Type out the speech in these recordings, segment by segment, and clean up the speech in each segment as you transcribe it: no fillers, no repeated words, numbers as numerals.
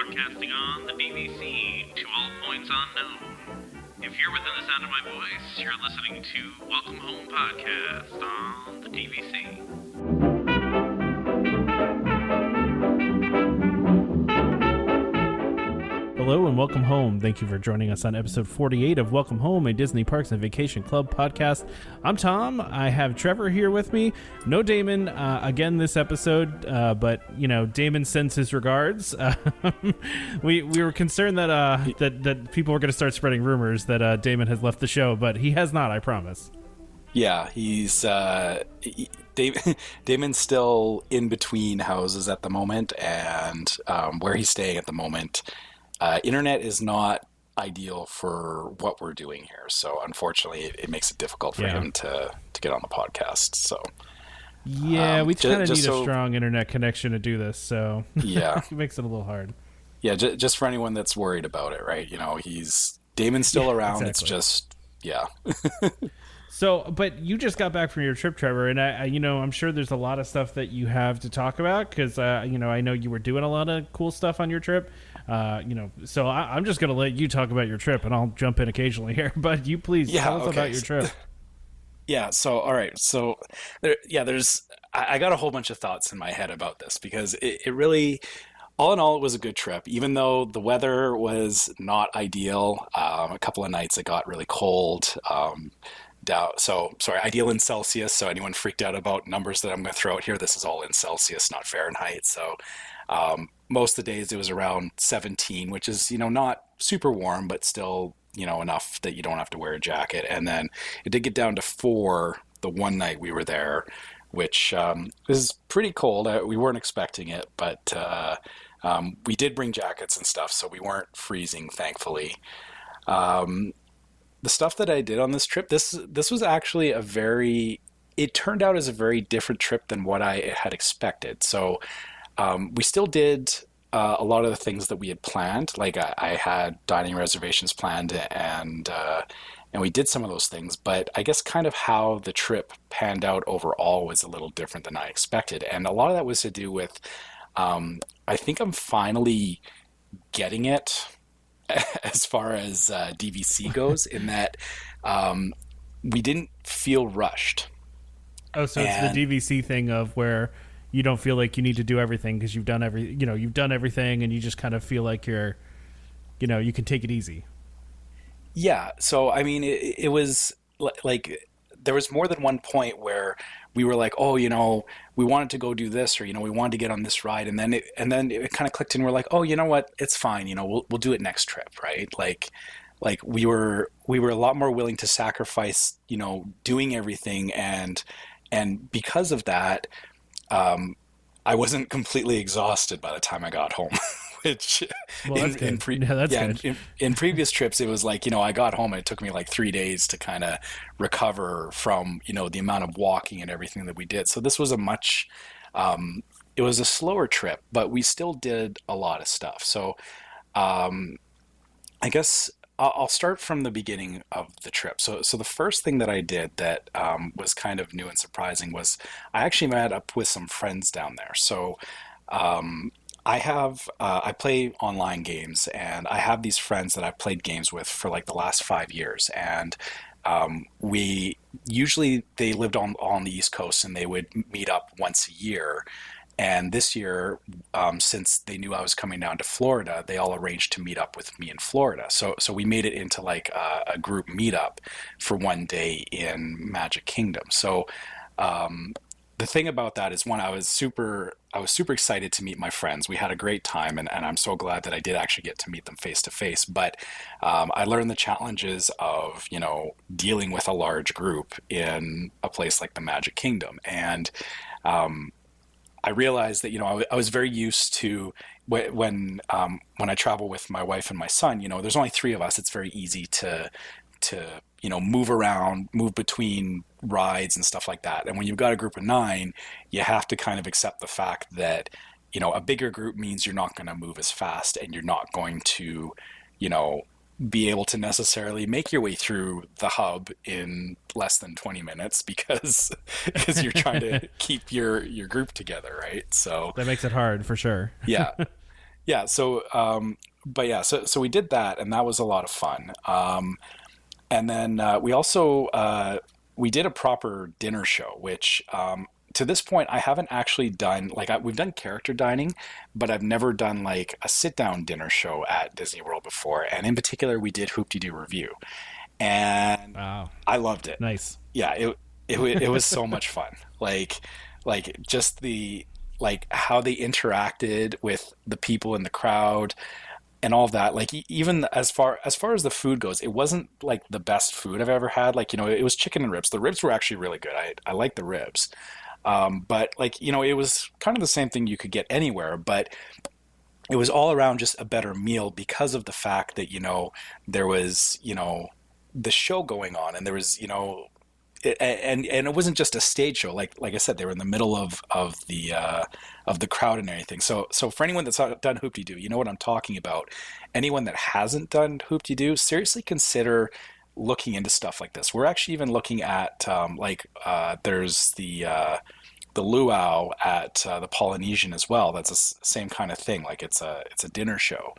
broadcasting on the DVC to all points unknown. If you're within the sound of my voice, you're listening to Welcome Home Podcast on the DVC. Hello and welcome home. Thank you for joining us on episode 48 of Welcome Home, a Disney Parks and Vacation Club podcast. I'm Tom. I have Trevor here with me. No Damon again this episode, but you know, Damon sends his regards. We were concerned that that people were going to start spreading rumors that Damon has left the show, but he has not. I promise. Yeah, he's Damon's still in between houses at the moment, and where he's staying at the moment. Internet is not ideal for what we're doing here, so unfortunately it makes it difficult for him to get on the podcast. So yeah, we kind of need a strong internet connection to do this, so yeah, it makes it a little hard. Yeah, just for anyone that's worried about it, right? You know, Damon's still around. Exactly. It's just So, but you just got back from your trip, Trevor, and I'm sure there's a lot of stuff that you have to talk about because, I know you were doing a lot of cool stuff on your trip. So I'm just going to let you talk about your trip, and I'll jump in occasionally here. But you please tell us about your trip. Yeah. So, all right. So, I got a whole bunch of thoughts in my head about this because it really, all in all, it was a good trip. Even though the weather was not ideal, a couple of nights it got really cold. Ideal in Celsius. So anyone freaked out about numbers that I'm going to throw out here, this is all in Celsius, not Fahrenheit. So most of the days it was around 17, which is, not super warm, but still, enough that you don't have to wear a jacket. And then it did get down to 4 the one night we were there, which is pretty cold. We weren't expecting it, but we did bring jackets and stuff, so we weren't freezing, thankfully. The stuff that I did on this trip, this was actually it turned out as a very different trip than what I had expected. So we still did a lot of the things that we had planned. Like I had dining reservations planned and we did some of those things, but I guess kind of how the trip panned out overall was a little different than I expected. And a lot of that was to do with, I think I'm finally getting it as far as DVC goes, in that we didn't feel rushed. Oh, so it's the DVC thing of where you don't feel like you need to do everything because you've done everything, and you just kind of feel like you're, you can take it easy. Yeah. So I mean, it was like there was more than one point where we were like, oh, we wanted to go do this, or, we wanted to get on this ride. And then it kind of clicked and we're like, oh, you know what? It's fine. We'll do it next trip. Right. Like we were a lot more willing to sacrifice, doing everything. And because of that, I wasn't completely exhausted by the time I got home. Which in previous trips, it was like, I got home and it took me like 3 days to kind of recover from, the amount of walking and everything that we did. So this was it was a slower trip, but we still did a lot of stuff. So I guess I'll start from the beginning of the trip. So the first thing that I did that was kind of new and surprising was I actually met up with some friends down there. So I play online games, and I have these friends that I've played games with for like the last 5 years. And they lived on the East Coast, and they would meet up once a year. And this year, since they knew I was coming down to Florida, they all arranged to meet up with me in Florida. So we made it into like a group meetup for one day in Magic Kingdom. So the thing about that is, one, I was super excited to meet my friends. We had a great time, and I'm so glad that I did actually get to meet them face to face. But I learned the challenges of, dealing with a large group in a place like the Magic Kingdom. And I realized that, I was very used to when I travel with my wife and my son, there's only 3 of us. It's very easy to move around, move between rides and stuff like that. And when you've got a group of 9, you have to kind of accept the fact that, a bigger group means you're not going to move as fast, and you're not going to, be able to necessarily make your way through the hub in less than 20 minutes because you're trying to keep your group together, right? So that makes it hard for sure. Yeah. yeah. But yeah, so we did that, and that was a lot of fun. And then we also we did a proper dinner show, which to this point I haven't actually done. Like we've done character dining, but I've never done like a sit down dinner show at Disney World before. And in particular, we did Hoop Dee Doo Review, and Wow, I loved it. nice. Yeah, it was so much fun. Like just the like how they interacted with the people in the crowd and all of that. Like even as far as the food goes, it wasn't like the best food I've ever had. Like it was chicken and ribs. The ribs were actually really good. I like the ribs. But like it was kind of the same thing you could get anywhere, but it was all around just a better meal because of the fact that there was the show going on, and there was and it wasn't just a stage show. Like I said, they were in the middle of the crowd and everything. So for anyone that's not done Hoop Doo, you know what I'm talking about. Anyone that hasn't done Hoop Doo, seriously consider looking into stuff like this. We're actually even looking at there's the luau at the Polynesian as well. That's the same kind of thing. Like it's a dinner show.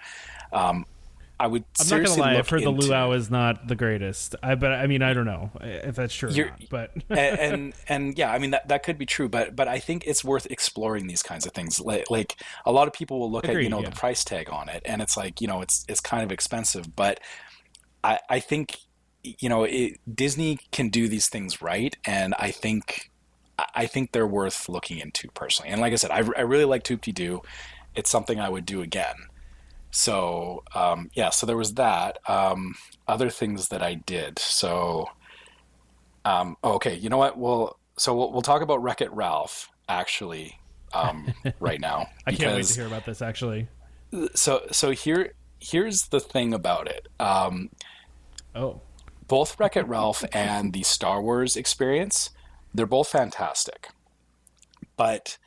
I would I'm not gonna seriously lie. look I've heard the into luau is not the greatest. But I mean, I don't know if that's true or you're, not. But and yeah, I mean that could be true, but I think it's worth exploring these kinds of things. Like a lot of people will look agreed, at yeah. the price tag on it, and it's like it's kind of expensive, but I think Disney can do these things right, and I think they're worth looking into personally. And like I said, I really like Toop Doo. It's something I would do again. So yeah, so there was that. Other things that I did. So okay, you know what? We'll talk about Wreck-It Ralph actually right now I can't wait to because hear about this. Actually, here's the thing about it. oh, Both Wreck-It Ralph and the Star Wars experience, they're both fantastic. But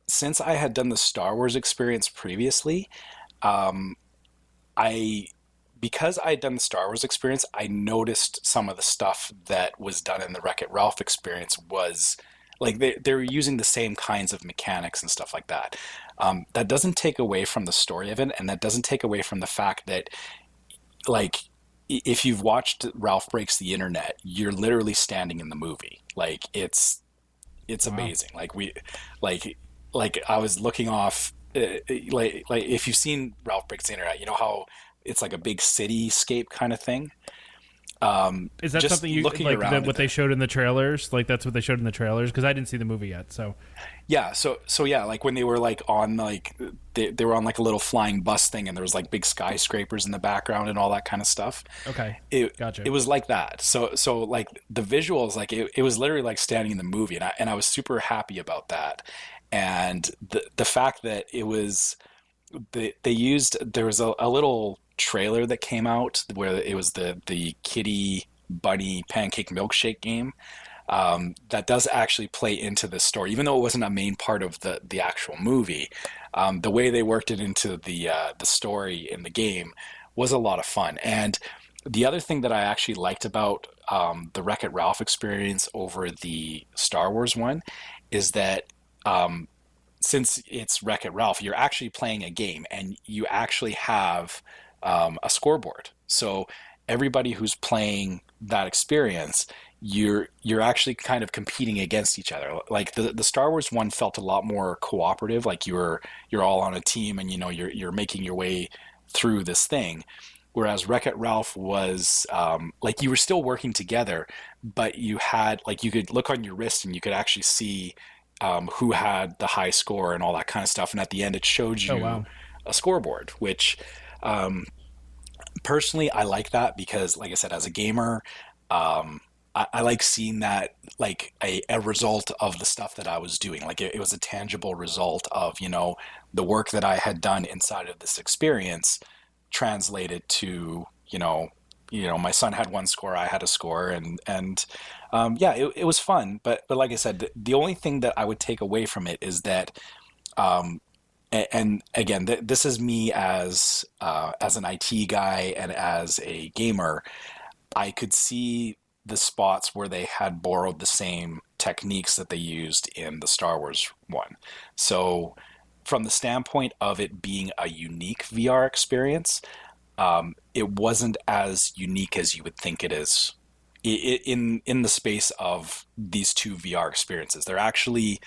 since I had done the Star Wars experience previously, I because I had done the Star Wars experience, I noticed some of the stuff that was done in the Wreck-It Ralph experience was like they were using the same kinds of mechanics and stuff like that. That doesn't take away from the story of it, and that doesn't take away from the fact that like if you've watched Ralph Breaks the Internet, you're literally standing in the movie. Like it's wow. amazing. Like I was looking off like if you've seen Ralph Breaks the Internet, you know how it's like a big cityscape kind of thing. Is that Just something you looking like? around What they showed in the trailers? Like that's what they showed in the trailers? Because I didn't see the movie yet. So Yeah, so yeah, like when they were like on like they were on like a little flying bus thing, and there was like big skyscrapers in the background and all that kind of stuff. okay, It gotcha. it was like that. So like the visuals, like it was literally like standing in the movie, and I was super happy about that. And the fact that it was they used there was a little trailer that came out where it was the Kitty Bunny Pancake Milkshake game that does actually play into the story, even though it wasn't a main part of the actual movie. The way they worked it into the story in the game was a lot of fun. And the other thing that I actually liked about the Wreck-It Ralph experience over the Star Wars one is that since it's Wreck-It Ralph, you're actually playing a game, and you actually have a scoreboard. So everybody who's playing that experience, you're actually kind of competing against each other. Like the Star Wars one felt a lot more cooperative. Like you're all on a team, and you're making your way through this thing. Whereas Wreck-It Ralph was like you were still working together, but you had like you could look on your wrist and you could actually see who had the high score and all that kind of stuff. And at the end, it showed you Oh wow. a scoreboard, which personally I like that because, like I said, as a gamer, I like seeing that like a result of the stuff that I was doing. Like it was a tangible result of the work that I had done inside of this experience translated to my son had one score, I had a score, and yeah, it was fun. But like I said, the only thing that I would take away from it is that, and again, this is me as an IT guy and as a gamer, I could see the spots where they had borrowed the same techniques that they used in the Star Wars one. So from the standpoint of it being a unique VR experience, it wasn't as unique as you would think it is in the space of these two VR experiences. They actually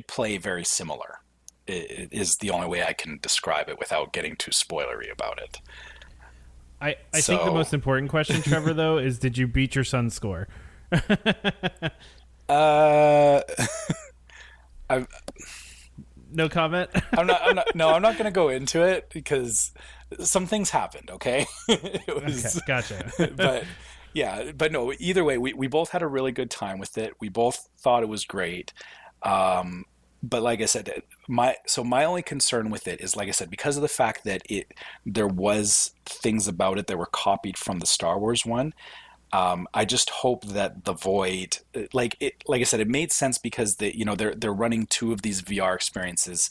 play very similar. It is the only way I can describe it without getting too spoilery about it. I think the most important question, Trevor, though, is did you beat your son's score? No comment. I'm not going to go into it because some things happened. Okay. Okay, gotcha. but no, either way, we both had a really good time with it. We both thought it was great. But like I said, my only concern with it is, like I said, because of the fact that there was things about it that were copied from the Star Wars one. I just hope that the Void, like I said, it made sense because they're running two of these VR experiences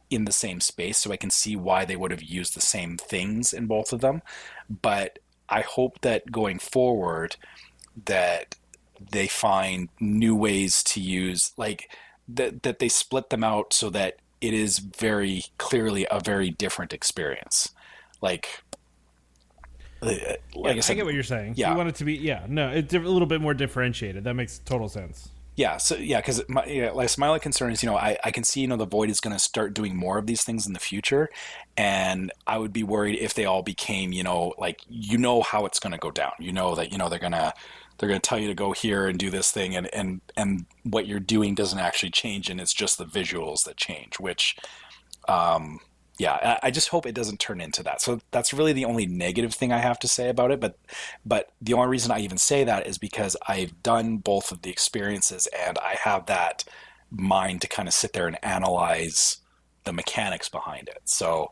in the same space, so I can see why they would have used the same things in both of them. But I hope that going forward, that they find new ways to use, like that they split them out so that it is very clearly a very different experience. Like I said, I get what you're saying. Yeah. You want it to be, it's a little bit more differentiated. That makes total sense. Yeah, so because my only concern is, I can see, the Void is going to start doing more of these things in the future, and I would be worried if they all became, like, how it's going to go down. That, they're going to tell you to go here and do this thing, and what you're doing doesn't actually change, and it's just the visuals that change, which, I just hope it doesn't turn into that. So that's really the only negative thing I have to say about it. But the only reason I even say that is because I've done both of the experiences, and I have that mind to kind of sit there and analyze the mechanics behind it. So,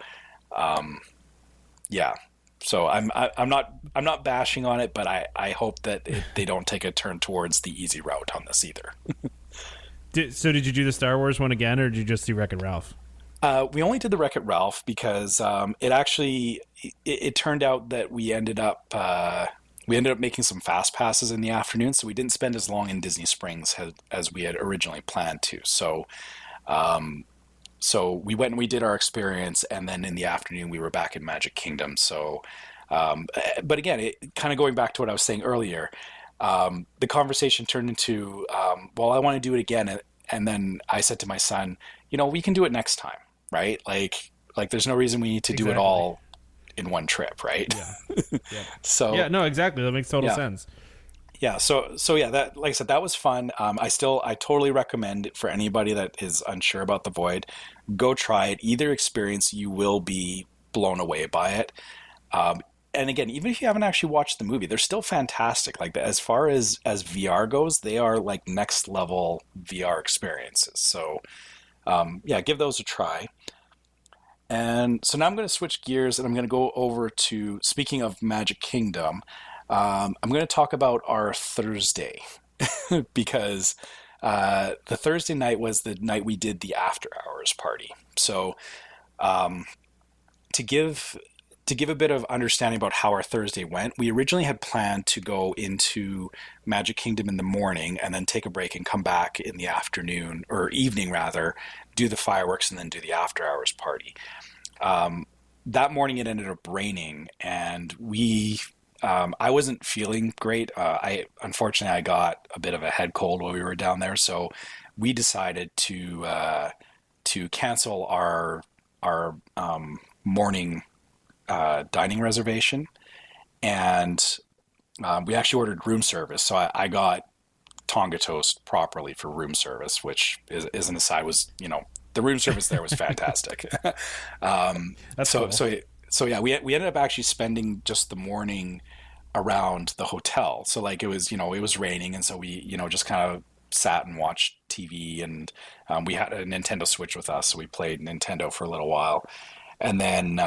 So I'm not bashing on it, but I hope that they don't take a turn towards the easy route on this either. So did you do the Star Wars one again, or did you just do Wreck-It Ralph? We only did the Wreck-It Ralph because it turned out that we ended up making some fast passes in the afternoon, so we didn't spend as long in Disney Springs as we had originally planned to. So we went and we did our experience, and then in the afternoon we were back in Magic Kingdom. So, but again, kind of going back to what I was saying earlier, the conversation turned into, well, I want to do it again, and then I said to my son, we can do it next time. Right? Like there's no reason we need to do it all in one trip, right? Yeah. So yeah, no, exactly. That makes total sense. Yeah. So yeah, that, like I said, that was fun. I totally recommend it for anybody that is unsure about the Void. Go try it. Either experience, you will be blown away by it. And again, even if you haven't actually watched the movie, they're still fantastic. Like, as far as VR goes, they are like next level VR experiences. So give those a try. And so now I'm going to switch gears, and I'm going to go over to, speaking of Magic Kingdom, I'm going to talk about our Thursday because the Thursday night was the night we did the after hours party. So to give a bit of understanding about how our Thursday went, we originally had planned to go into Magic Kingdom in the morning and then take a break and come back in the afternoon, or evening rather, do the fireworks and then do the after hours party. That morning it ended up raining, and I wasn't feeling great. Unfortunately I got a bit of a head cold while we were down there, so we decided to cancel our morning dining reservation, and we actually ordered room service. So I got Tonga toast properly for room service, which is an aside, was, the room service there was fantastic. That's cool. So yeah, we ended up actually spending just the morning around the hotel. So like, it was raining, and so we just kind of sat and watched TV, and we had a Nintendo Switch with us, so we played Nintendo for a little while. And then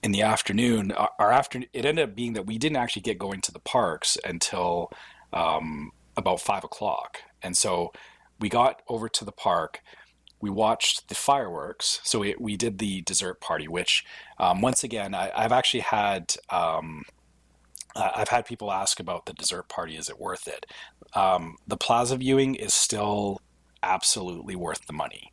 in the afternoon, it ended up being that we didn't actually get going to the parks until about 5:00. And so we got over to the park. We watched the fireworks. So we did the dessert party, which once again, I've actually had I've had people ask about the dessert party. Is it worth it? The plaza viewing is still absolutely worth the money.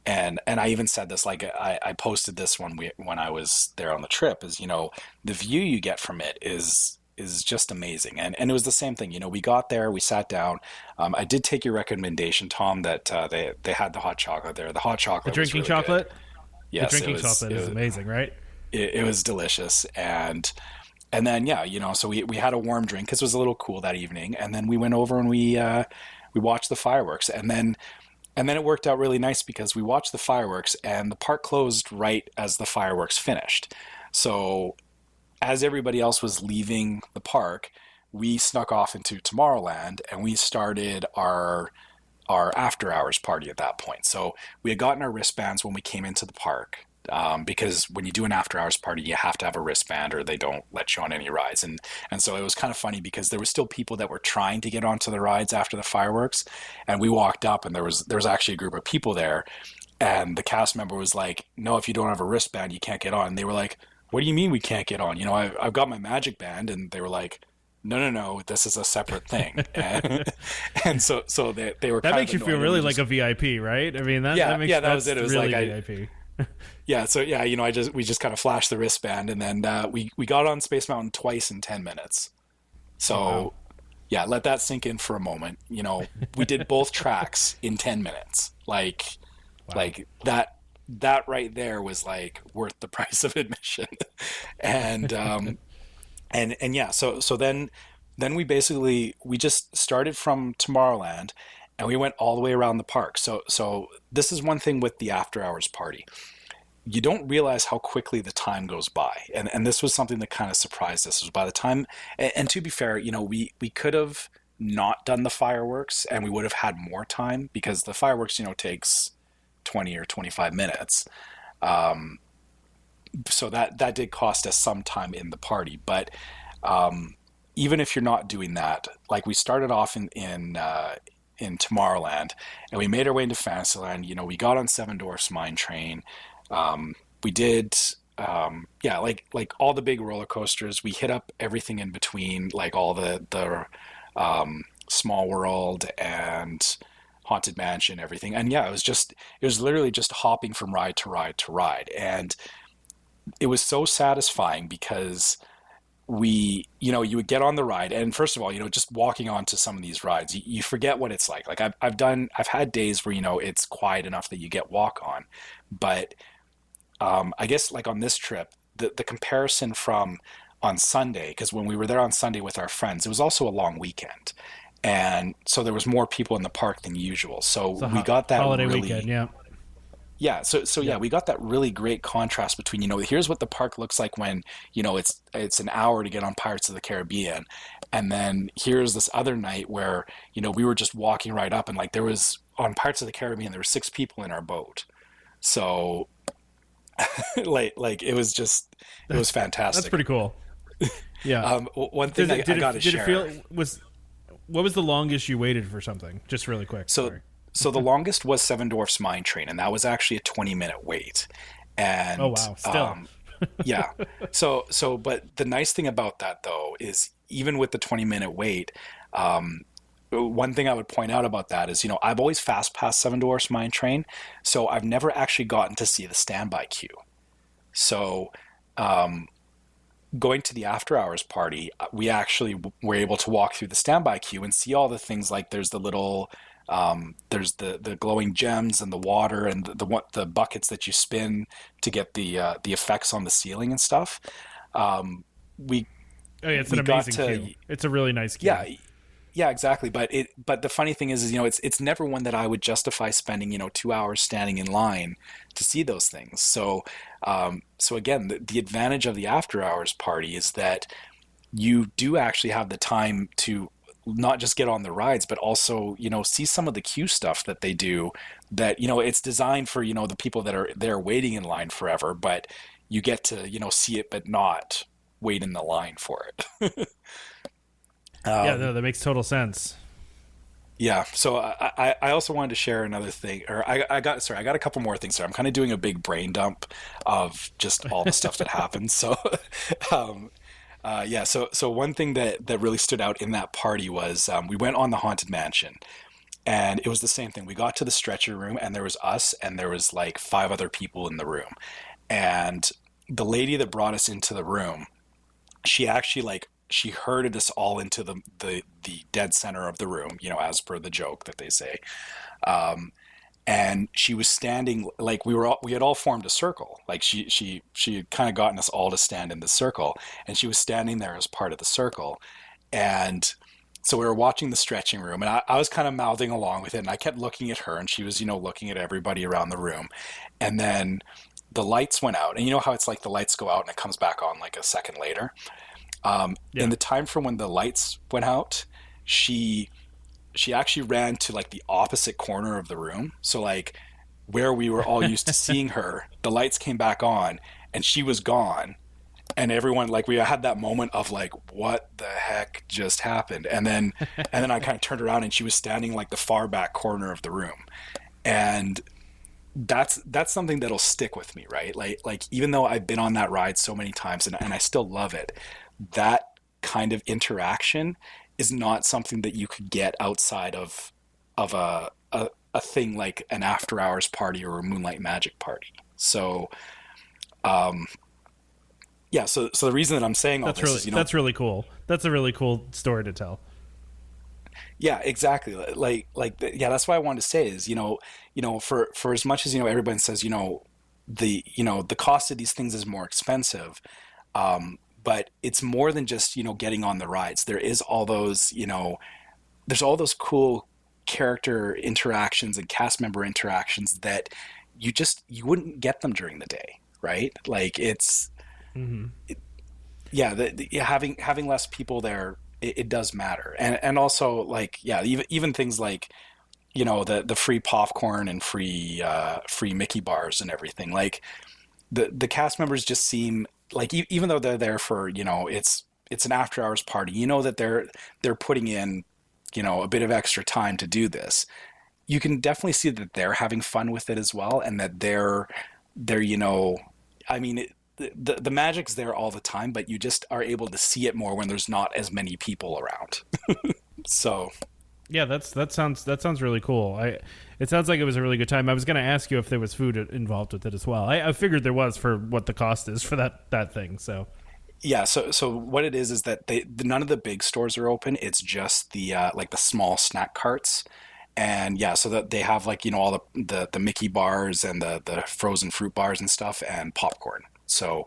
And I even said this, like I posted this when I was there on the trip, is, the view you get from it is just amazing. And it was the same thing. We got there, we sat down. I did take your recommendation, Tom, that they had the hot chocolate there. The hot chocolate, the drinking was really chocolate. good. Yes, the drinking chocolate is amazing, right? It was delicious. And then, so we had a warm drink because it was a little cool that evening. And then we went over and we watched the fireworks. And then it worked out really nice because we watched the fireworks and the park closed right as the fireworks finished. So as everybody else was leaving the park, we snuck off into Tomorrowland and we started our after hours party at that point. So we had gotten our wristbands when we came into the park. Because when you do an after hours party, you have to have a wristband or they don't let you on any rides. And so it was kind of funny because there were still people that were trying to get onto the rides after the fireworks. And we walked up and there was actually a group of people there. And the cast member was like, no, if you don't have a wristband, you can't get on. And they were like, what do you mean we can't get on? I've got my magic band. And they were like, no, this is a separate thing. And so they were that kind makes of you feel really like a VIP, right? I mean, that makes that was it. It was really like VIP. Yeah, so we just kind of flashed the wristband, and then we got on Space Mountain twice in 10 minutes. So, wow. Yeah, let that sink in for a moment. We did both tracks in 10 minutes. Like that right there was like worth the price of admission. And yeah, so then we just started from Tomorrowland. And we went all the way around the park. So this is one thing with the after hours party. You don't realize how quickly the time goes by. And this was something that kind of surprised us. Was by the time, and to be fair, we could have not done the fireworks and we would have had more time because the fireworks, takes 20 or 25 minutes. So that did cost us some time in the party. But even if you're not doing that, like we started off in Tomorrowland, and we made our way into Fantasyland. We got on Seven Dwarfs Mine Train. We did, like all the big roller coasters. We hit up everything in between, like all the Small World and Haunted Mansion, everything. And yeah, it was literally just hopping from ride to ride to ride, and it was so satisfying because you would get on the ride, and first of all, just walking onto some of these rides, you forget what it's like. Like I've had days where, it's quiet enough that you get walk on, but I guess like on this trip, the comparison from on Sunday, because when we were there on Sunday with our friends, it was also a long weekend. And so there was more people in the park than usual. So we got that holiday really, weekend, yeah. Yeah, so we got that really great contrast between, here's what the park looks like when, it's an hour to get on Pirates of the Caribbean. And then here's this other night where, we were just walking right up and like there was, on Pirates of the Caribbean, there were 6 people in our boat. So like it was fantastic. That's pretty cool. Yeah. One thing I got to share. What was the longest you waited for something? Just really quick. So the longest was Seven Dwarfs Mine Train, and that was actually a 20-minute wait. And oh wow, still. Yeah. So but the nice thing about that though is even with the 20-minute wait, one thing I would point out about that is, I've always FastPass Seven Dwarfs Mine Train, so I've never actually gotten to see the standby queue. So going to the after hours party, we actually were able to walk through the standby queue and see all the things like there's the little there's the glowing gems and the water and the buckets that you spin to get the effects on the ceiling and stuff. It's an amazing queue. It's a really nice queue. Yeah, exactly. But the funny thing is it's never one that I would justify spending 2 hours standing in line to see those things. So again, the advantage of the after hours party is that you do actually have the time to not just get on the rides, but also, see some of the queue stuff that they do that, it's designed for, the people that are there waiting in line forever, but you get to, see it, but not wait in the line for it. That makes total sense. Yeah. So I also wanted to share another thing, or I got a couple more things there. I'm kind of doing a big brain dump of just all the stuff that happened. So, So one thing that really stood out in that party was we went on the Haunted Mansion, And it was the same thing. We got to the stretcher room, and there was us, and there was like 5 other people in the room. And the lady that brought us into the room, she actually like she herded us all into the dead center of the room, as per the joke that they say. And she was standing like we had all formed a circle. Like she had kind of gotten us all to stand in the circle, and she was standing there as part of the circle. And so we were watching the stretching room, and I was kind of mouthing along with it, and I kept looking at her, and she was, looking at everybody around the room. And then the lights went out, and you know how it's like the lights go out and it comes back on like a second later. In the time from when the lights went out, she actually ran to like the opposite corner of the room. So like where we were all used to seeing her, the lights came back on and she was gone. And everyone, like, we had that moment of like, what the heck just happened? And then I kind of turned around and she was standing like the far back corner of the room. And that's something that'll stick with me, right? Like even though I've been on that ride so many times and I still love it, that kind of interaction is not something that you could get outside of a thing like an after hours party or a Moonlight Magic party. So, yeah. So the reason that I'm saying all this is, that's really cool. That's a really cool story to tell. Yeah, exactly. Yeah, that's why I wanted to say is, for as much as, everybody says, the cost of these things is more expensive. But it's more than just, getting on the rides. There is all those, there's all those cool character interactions and cast member interactions that you wouldn't get them during the day, right? Like it's, having less people there, it does matter. And also like, yeah, even things like, the free popcorn and free Mickey bars and everything. Like the cast members just seem like, even though they're there for, it's an after hours party, that they're putting in, a bit of extra time to do this. You can definitely see that they're having fun with it as well. And that they're, I mean, the magic's there all the time, but you just are able to see it more when there's not as many people around. So yeah, that sounds really cool. It sounds like it was a really good time. I was going to ask you if there was food involved with it as well. I figured there was for what the cost is for that thing. So yeah, so what it is that none of the big stores are open. It's just the like the small snack carts. And yeah, so that they have like, all the Mickey bars and the frozen fruit bars and stuff and popcorn. So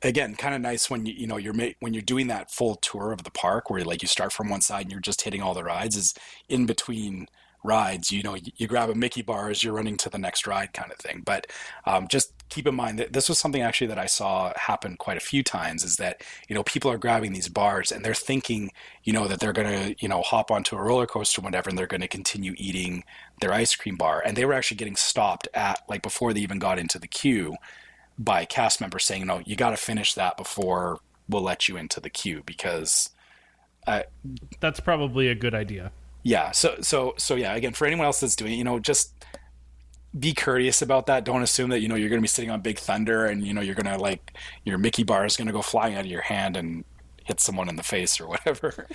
again, kind of nice when when you're doing that full tour of the park where like you start from one side and you're just hitting all the rides, is in between rides, you grab a Mickey bar as you're running to the next ride kind of thing. But just keep in mind that this was something actually that I saw happen quite a few times, is that, people are grabbing these bars and they're thinking, that they're going to, hop onto a roller coaster or whatever, and they're going to continue eating their ice cream bar. And they were actually getting stopped at like before they even got into the queue by cast members saying, no, you got to finish that before we'll let you into the queue, because that's probably a good idea. Yeah. So yeah, again, for anyone else that's doing it, just be courteous about that. Don't assume that, you're going to be sitting on Big Thunder and, you're going to like, your Mickey bar is going to go flying out of your hand and hit someone in the face or whatever.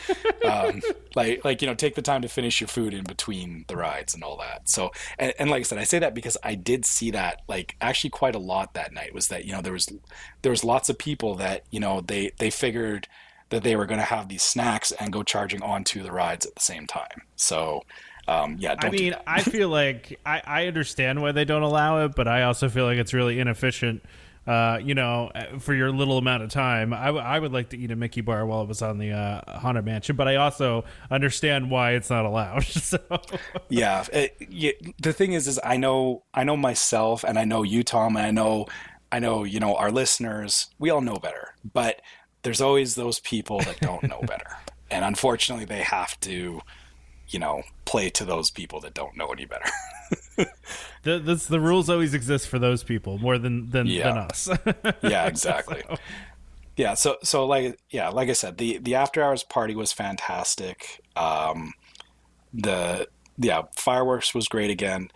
Take the time to finish your food in between the rides and all that. So, and like I said, I say that because I did see that like actually quite a lot that night, was that, there was lots of people that, they figured that they were going to have these snacks and go charging onto the rides at the same time. So, yeah. I feel like I understand why they don't allow it, but I also feel like it's really inefficient. For your little amount of time. I would like to eat a Mickey bar while it was on the Haunted Mansion, but I also understand why it's not allowed. So. Yeah. The thing is I know myself, and I know you, Tom, and I know, our listeners, we all know better, but there's always those people that don't know better. And unfortunately they have to, play to those people that don't know any better. The rules always exist for those people more than us. Yeah, exactly. So. Yeah. So like I said, the after hours party was fantastic. The fireworks was great again.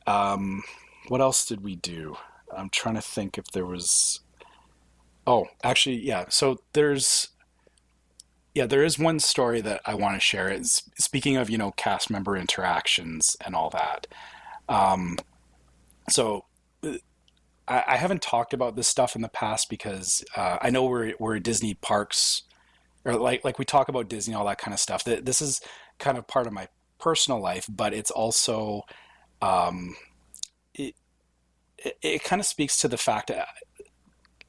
What else did we do? I'm trying to think if there was, oh, actually, yeah. So there's Yeah, there is one story that I want to share. It's, speaking of, cast member interactions and all that. Um, so I haven't talked about this stuff in the past because I know we're Disney parks, or like we talk about Disney, all that kind of stuff. This is kind of part of my personal life, but it's also um, it, it kind of speaks to the fact that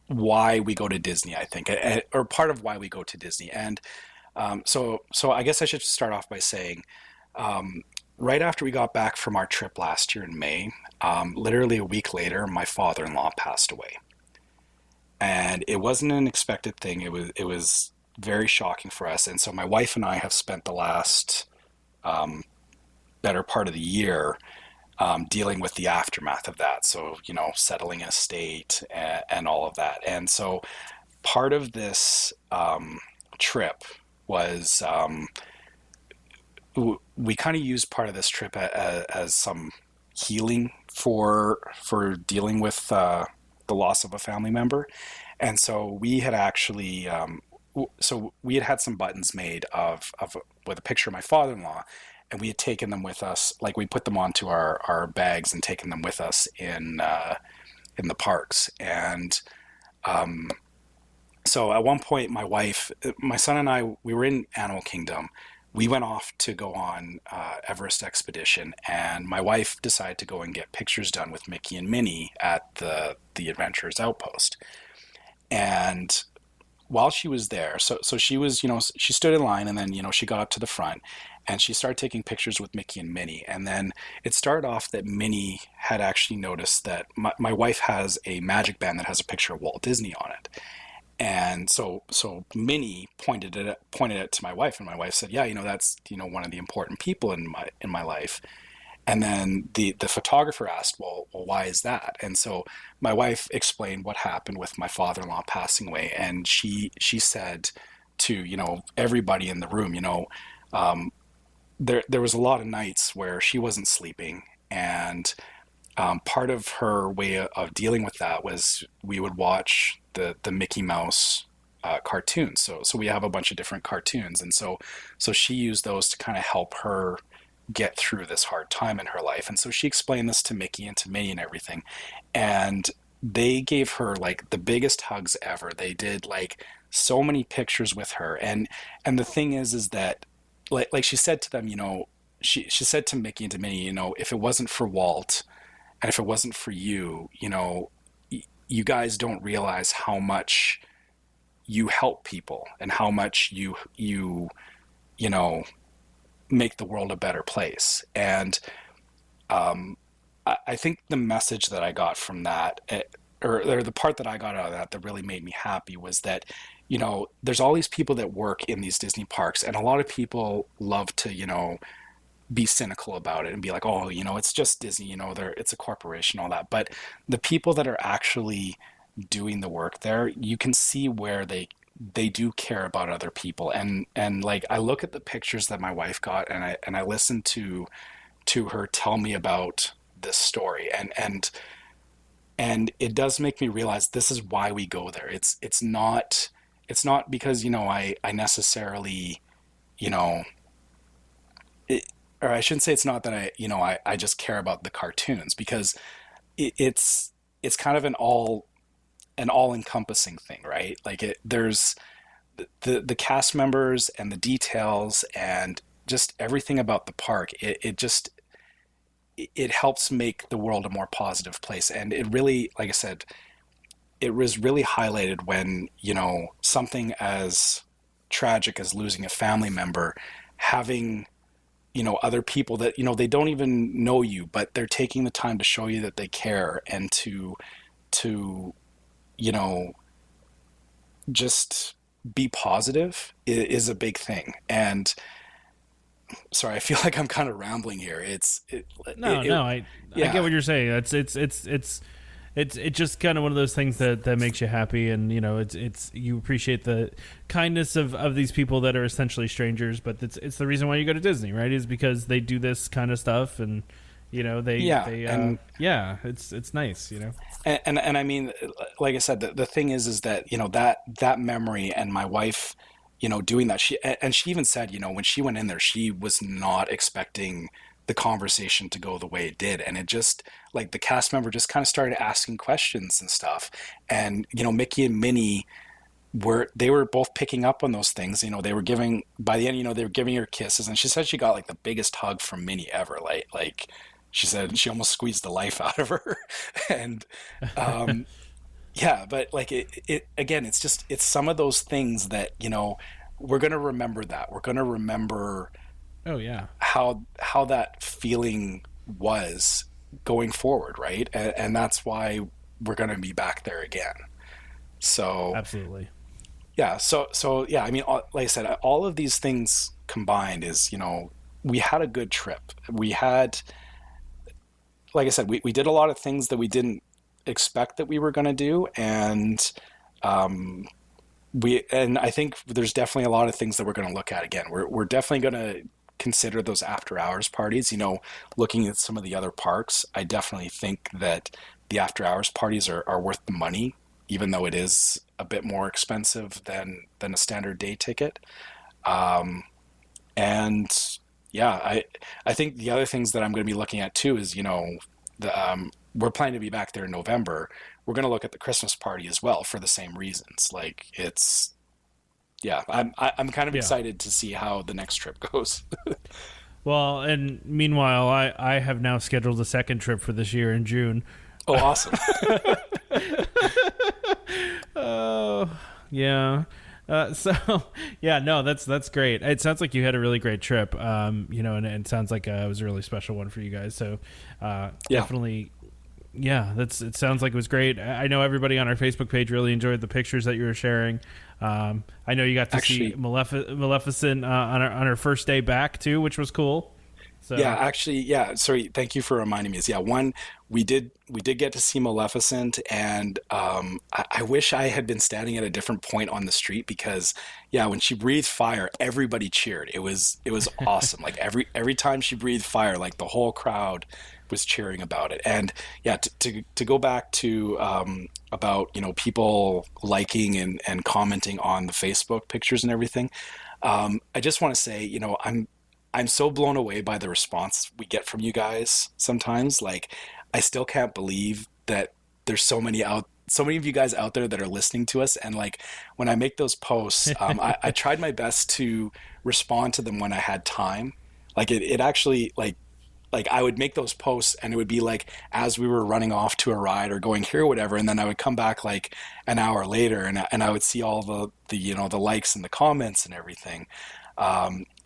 why we go to Disney, I think, or part of why we go to Disney. And so I guess I should start off by saying, um, right after we got back from our trip last year in May, literally a week later, my father-in-law passed away, and it wasn't an expected thing. It was very shocking for us, and so my wife and I have spent the last um, better part of the year dealing with the aftermath of that. So, settling an estate and all of that. And so part of this trip was we kind of used part of this trip as some healing for dealing with the loss of a family member. And so we had actually so we had some buttons made of with a picture of my father-in-law, and we had taken them with us. Like, we put them onto our bags and taken them with us in the parks. And um, so at one point, my son and I, we were in Animal Kingdom. We went off to go on Everest expedition, and my wife decided to go and get pictures done with Mickey and Minnie at the Adventurers Outpost. And while she was there, so she was, she stood in line, and then, she got up to the front and she started taking pictures with Mickey and Minnie. And then it started off that Minnie had actually noticed that my wife has a magic band that has a picture of Walt Disney on it. And so Minnie pointed it to my wife, and my wife said, "Yeah, that's, one of the important people in my life." And then the photographer asked, well, why is that? And so my wife explained what happened with my father-in-law passing away, and she said to, everybody in the room, um, there was a lot of nights where she wasn't sleeping, and part of her way of dealing with that was we would watch the Mickey Mouse cartoons. So we have a bunch of different cartoons, and so she used those to kind of help her get through this hard time in her life. And so she explained this to Mickey and to Minnie and everything, and they gave her like the biggest hugs ever. They did like so many pictures with her, and the thing is that like she said to them, she said to Mickey and to Minnie, if it wasn't for Walt and if it wasn't for you, you guys don't realize how much you help people and how much you know make the world a better place. And I think the message that I got from that, or the part that I got out of that really made me happy, was that, there's all these people that work in these Disney parks, and a lot of people love to, be cynical about it and be like, oh, it's just Disney, it's a corporation, all that. But the people that are actually doing the work there, you can see where they do care about other people. And like, I look at the pictures that my wife got, and I listen to her tell me about this story, and it does make me realize this is why we go there. It's not because, I necessarily, or I shouldn't say it's not that I just care about the cartoons, because it's kind of an all-encompassing thing, right? Like, there's the cast members and the details and just everything about the park. It helps make the world a more positive place. And it really, like I said, it was really highlighted when, something as tragic as losing a family member, having, other people that, they don't even know you, but they're taking the time to show you that they care, and to just be positive is a big thing. And sorry, I feel like I'm kind of rambling here. I get what you're saying. It's just kind of one of those things that makes you happy, and it's you appreciate the kindness of these people that are essentially strangers, but it's the reason why you go to Disney, right? Is because they do this kind of stuff, and it's nice, and I mean, like I said, the thing is that that memory, and my wife doing that. She even said, when she went in there, she was not expecting the conversation to go the way it did. And it just, like, the cast member just kind of started asking questions and stuff. And, Mickey and Minnie they were both picking up on those things. They were giving, by the end, they were giving her kisses. And she said she got like the biggest hug from Minnie ever. Like she said she almost squeezed the life out of her. And, yeah, but like it again, it's some of those things that, we're going to remember that. We're going to remember, oh yeah, how that feeling was going forward, right? And that's why we're going to be back there again. So absolutely. Yeah. So yeah, I mean, like I said, all of these things combined is, we had a good trip. We had, like I said, we did a lot of things that we didn't expect that we were going to do. And, I think there's definitely a lot of things that we're going to look at again. We're definitely going to consider those after hours parties, looking at some of the other parks. I definitely think that the after hours parties are worth the money, even though it is a bit more expensive than a standard day ticket. And yeah, I think the other things that I'm going to be looking at too is, we're planning to be back there in November. We're going to look at the Christmas party as well for the same reasons. Like I'm kind of excited to see how the next trip goes. Well, and meanwhile, I have now scheduled a second trip for this year in June. Oh, awesome. Oh, yeah. So yeah, no, that's great. It sounds like you had a really great trip. And it sounds like it was a really special one for you guys. So, definitely, yeah, it sounds like it was great. I know everybody on our Facebook page really enjoyed the pictures that you were sharing. I know you got to see Maleficent on her first day back too, which was cool. So. Yeah, sorry. Thank you for reminding me. One, we did get to see Maleficent, and I wish I had been standing at a different point on the street because, when she breathed fire, everybody cheered. It was awesome. Like every time she breathed fire, like the whole crowd was cheering about it. And to go back to about people liking and commenting on the Facebook pictures and everything, I just want to say, I'm so blown away by the response we get from you guys sometimes. Like, I still can't believe that there's so many of you guys out there that are listening to us. And like, when I make those posts, I tried my best to respond to them when I had time. Like it actually like I would make those posts and it would be like, as we were running off to a ride or going here or whatever. And then I would come back like an hour later and I would see all the the likes and the comments and everything.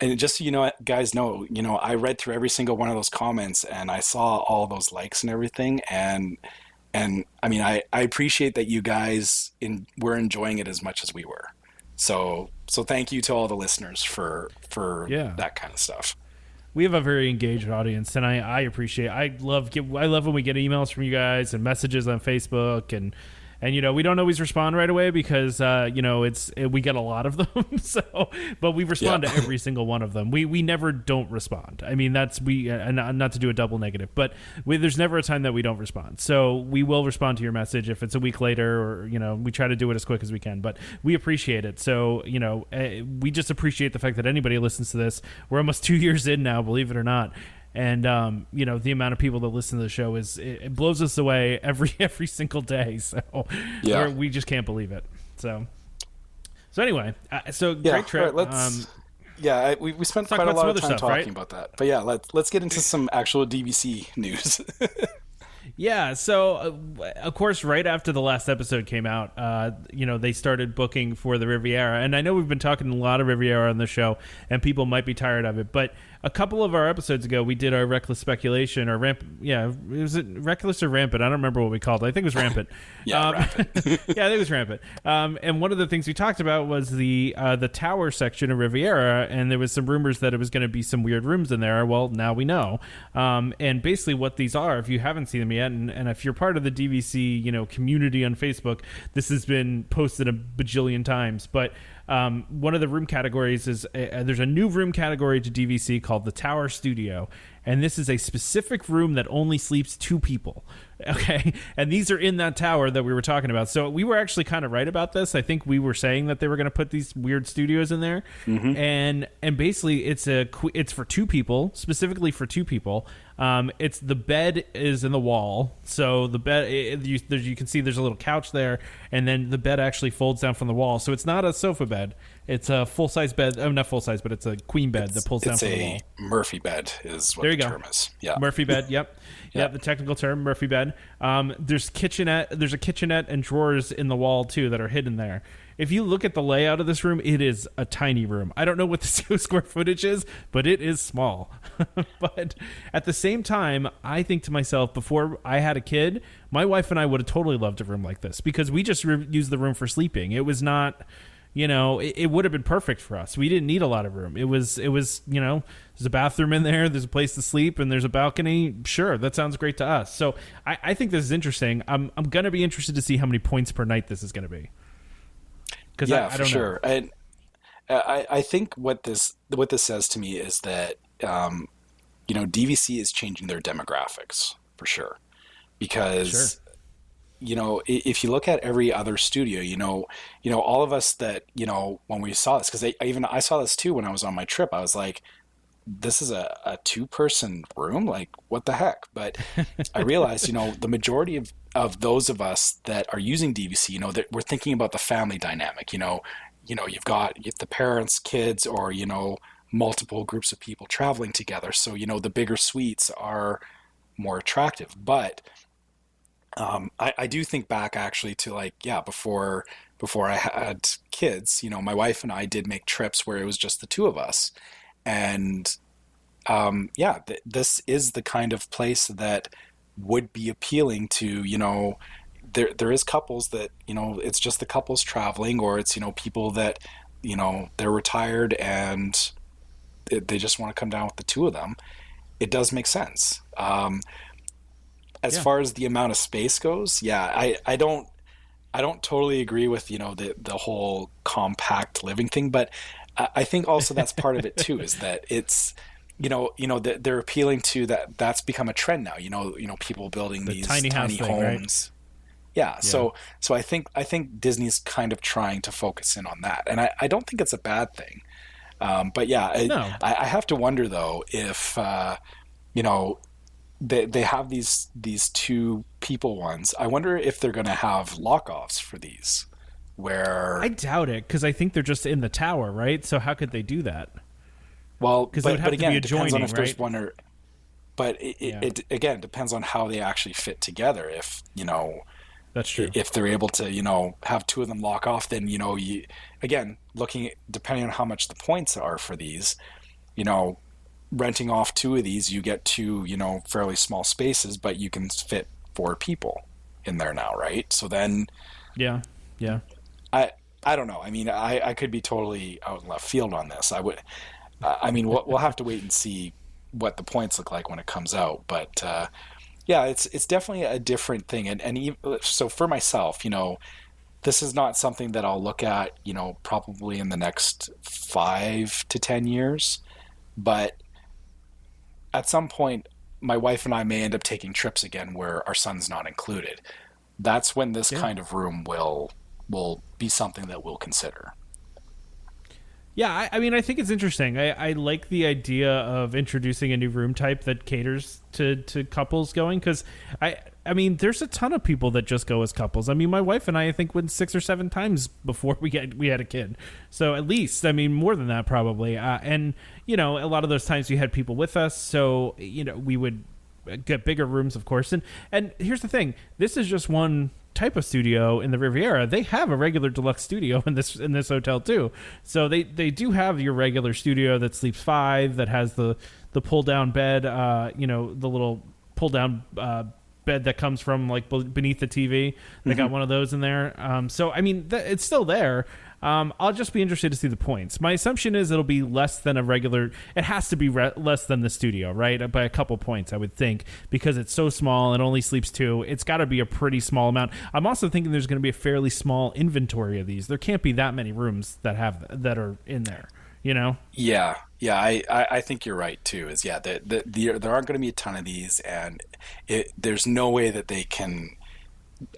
And just so guys know, I read through every single one of those comments and I saw all those likes and everything. And I mean, I appreciate that you guys were enjoying it as much as we were. So thank you to all the listeners for that kind of stuff. We have a very engaged audience, and I appreciate. I love when we get emails from you guys and messages on Facebook, and we don't always respond right away because we get a lot of them. So, but we respond to every single one of them. We never don't respond. I mean, and not to do a double negative, but there's never a time that we don't respond. So we will respond to your message if it's a week later, or we try to do it as quick as we can. But we appreciate it. So we just appreciate the fact that anybody listens to this. We're almost 2 years in now, believe it or not. And the amount of people that listen to the show it blows us away every single day. So we just can't believe it. So anyway, great trip. Right, we spent quite a lot of time talking about that. But let's get into some actual DVC news. Yeah, so of course, right after the last episode came out, they started booking for the Riviera, and I know we've been talking a lot of Riviera on the show, and people might be tired of it, but a couple of our episodes ago, we did our reckless speculation or was it reckless or rampant? I don't remember what we called it. I think it was rampant. Rampant. Yeah, I think it was rampant. And one of the things we talked about was the tower section of Riviera, and there was some rumors that it was going to be some weird rooms in there. Well, now we know. And basically what these are, if you haven't seen them yet, and if you're part of the DVC, community on Facebook, this has been posted a bajillion times, but one of the room categories is there's a new room category to DVC called the Tower Studio, and this is a specific room that only sleeps 2 people. Okay, and these are in that tower that we were talking about. So we were actually kind of right about this. I think we were saying that they were going to put these weird studios in there, and basically it's for 2 people, specifically for 2 people. It's the bed is in the wall, so the bed you can see there's a little couch there, and then the bed actually folds down from the wall. So it's not a sofa bed; it's a full size bed. Oh, not full size, but it's a queen bed that pulls down from the wall. It's a Murphy bed, is what the term is. Yeah, Murphy bed. Yep. Yeah, the technical term, Murphy bed. There's a kitchenette and drawers in the wall too that are hidden there. If you look at the layout of this room, it is a tiny room. I don't know what the square footage is, but it is small. But at the same time, I think to myself, before I had a kid, my wife and I would have totally loved a room like this because we just used the room for sleeping. It was not, it would have been perfect for us. We didn't need a lot of room. It was, there's a bathroom in there, there's a place to sleep, and there's a balcony. Sure, that sounds great to us. So I think this is interesting. I'm going to be interested to see how many points per night this is going to be. Because I don't know. And I think what this says to me is that DVC is changing their demographics for sure. Because if you look at every other studio, all of us that when we saw this, because I saw this too when I was on my trip, I was like, this is a 2-person room, like what the the but I realized the majority of those of us that are using DVC, that we're thinking about the family dynamic. You've got the parents, kids, or multiple groups of people traveling together, so the bigger suites are more attractive. But I do think back actually to before I had kids, my wife and I did make trips where it was just the 2 of us. And this is the kind of place that would be appealing to, there is couples that, it's just the couples traveling, or it's, people that, they're retired and they just want to come down with the 2 of them. It does make sense. As far as the amount of space goes, I don't totally agree with, the whole compact living thing, but I think also that's part of it too, is that it's, they're appealing to that's become a trend now, people building these tiny homes. Thing, right? Yeah. So I think Disney's kind of trying to focus in on that. And I don't think it's a bad thing. But I have to wonder though, if, they have these 2 people ones. I wonder if they're going to have lock-offs for these. Where I doubt it, because I think they're just in the tower, right? So how could they do that? Well, because it would have to be adjoining, if right? There's one or, but it again depends on how they actually fit together. If that's true. If they're able to have 2 of them lock off, then you again looking at, depending on how much the points are for these, renting off 2 of these, you get 2 fairly small spaces, but you can fit 4 people in there now, right? So then yeah. I don't know. I mean, I could be totally out in left field on this. We'll have to wait and see what the points look like when it comes out. But it's definitely a different thing. And even, so for myself, this is not something that I'll look at, probably in the next 5 to 10 years. But at some point, my wife and I may end up taking trips again where our son's not included. That's when this kind of room will be something that we'll consider. Yeah, I think it's interesting. I like the idea of introducing a new room type that caters to couples going, because I mean, there's a ton of people that just go as couples. I mean, my wife and I think went 6 or 7 times before we had a kid. So at least, I mean, more than that probably. And a lot of those times we had people with us, so we would get bigger rooms, of course. And here's the thing: this is just one type of studio in the Riviera. They have a regular deluxe studio in this hotel too. So they do have your regular studio that sleeps 5, that has the pull down bed, the little pull down bed that comes from like beneath the TV. They got one of those in there. So I mean, it's still there. I'll just be interested to see the points. My assumption is it'll be less than a regular. It has to be less than the studio, right? By a couple points, I would think, because it's so small and only sleeps 2. It's got to be a pretty small amount. I'm also thinking there's going to be a fairly small inventory of these. There can't be that many rooms that are in there. Yeah, yeah, I think you're right too. Is yeah, there aren't going to be a ton of these, and there's no way that they can.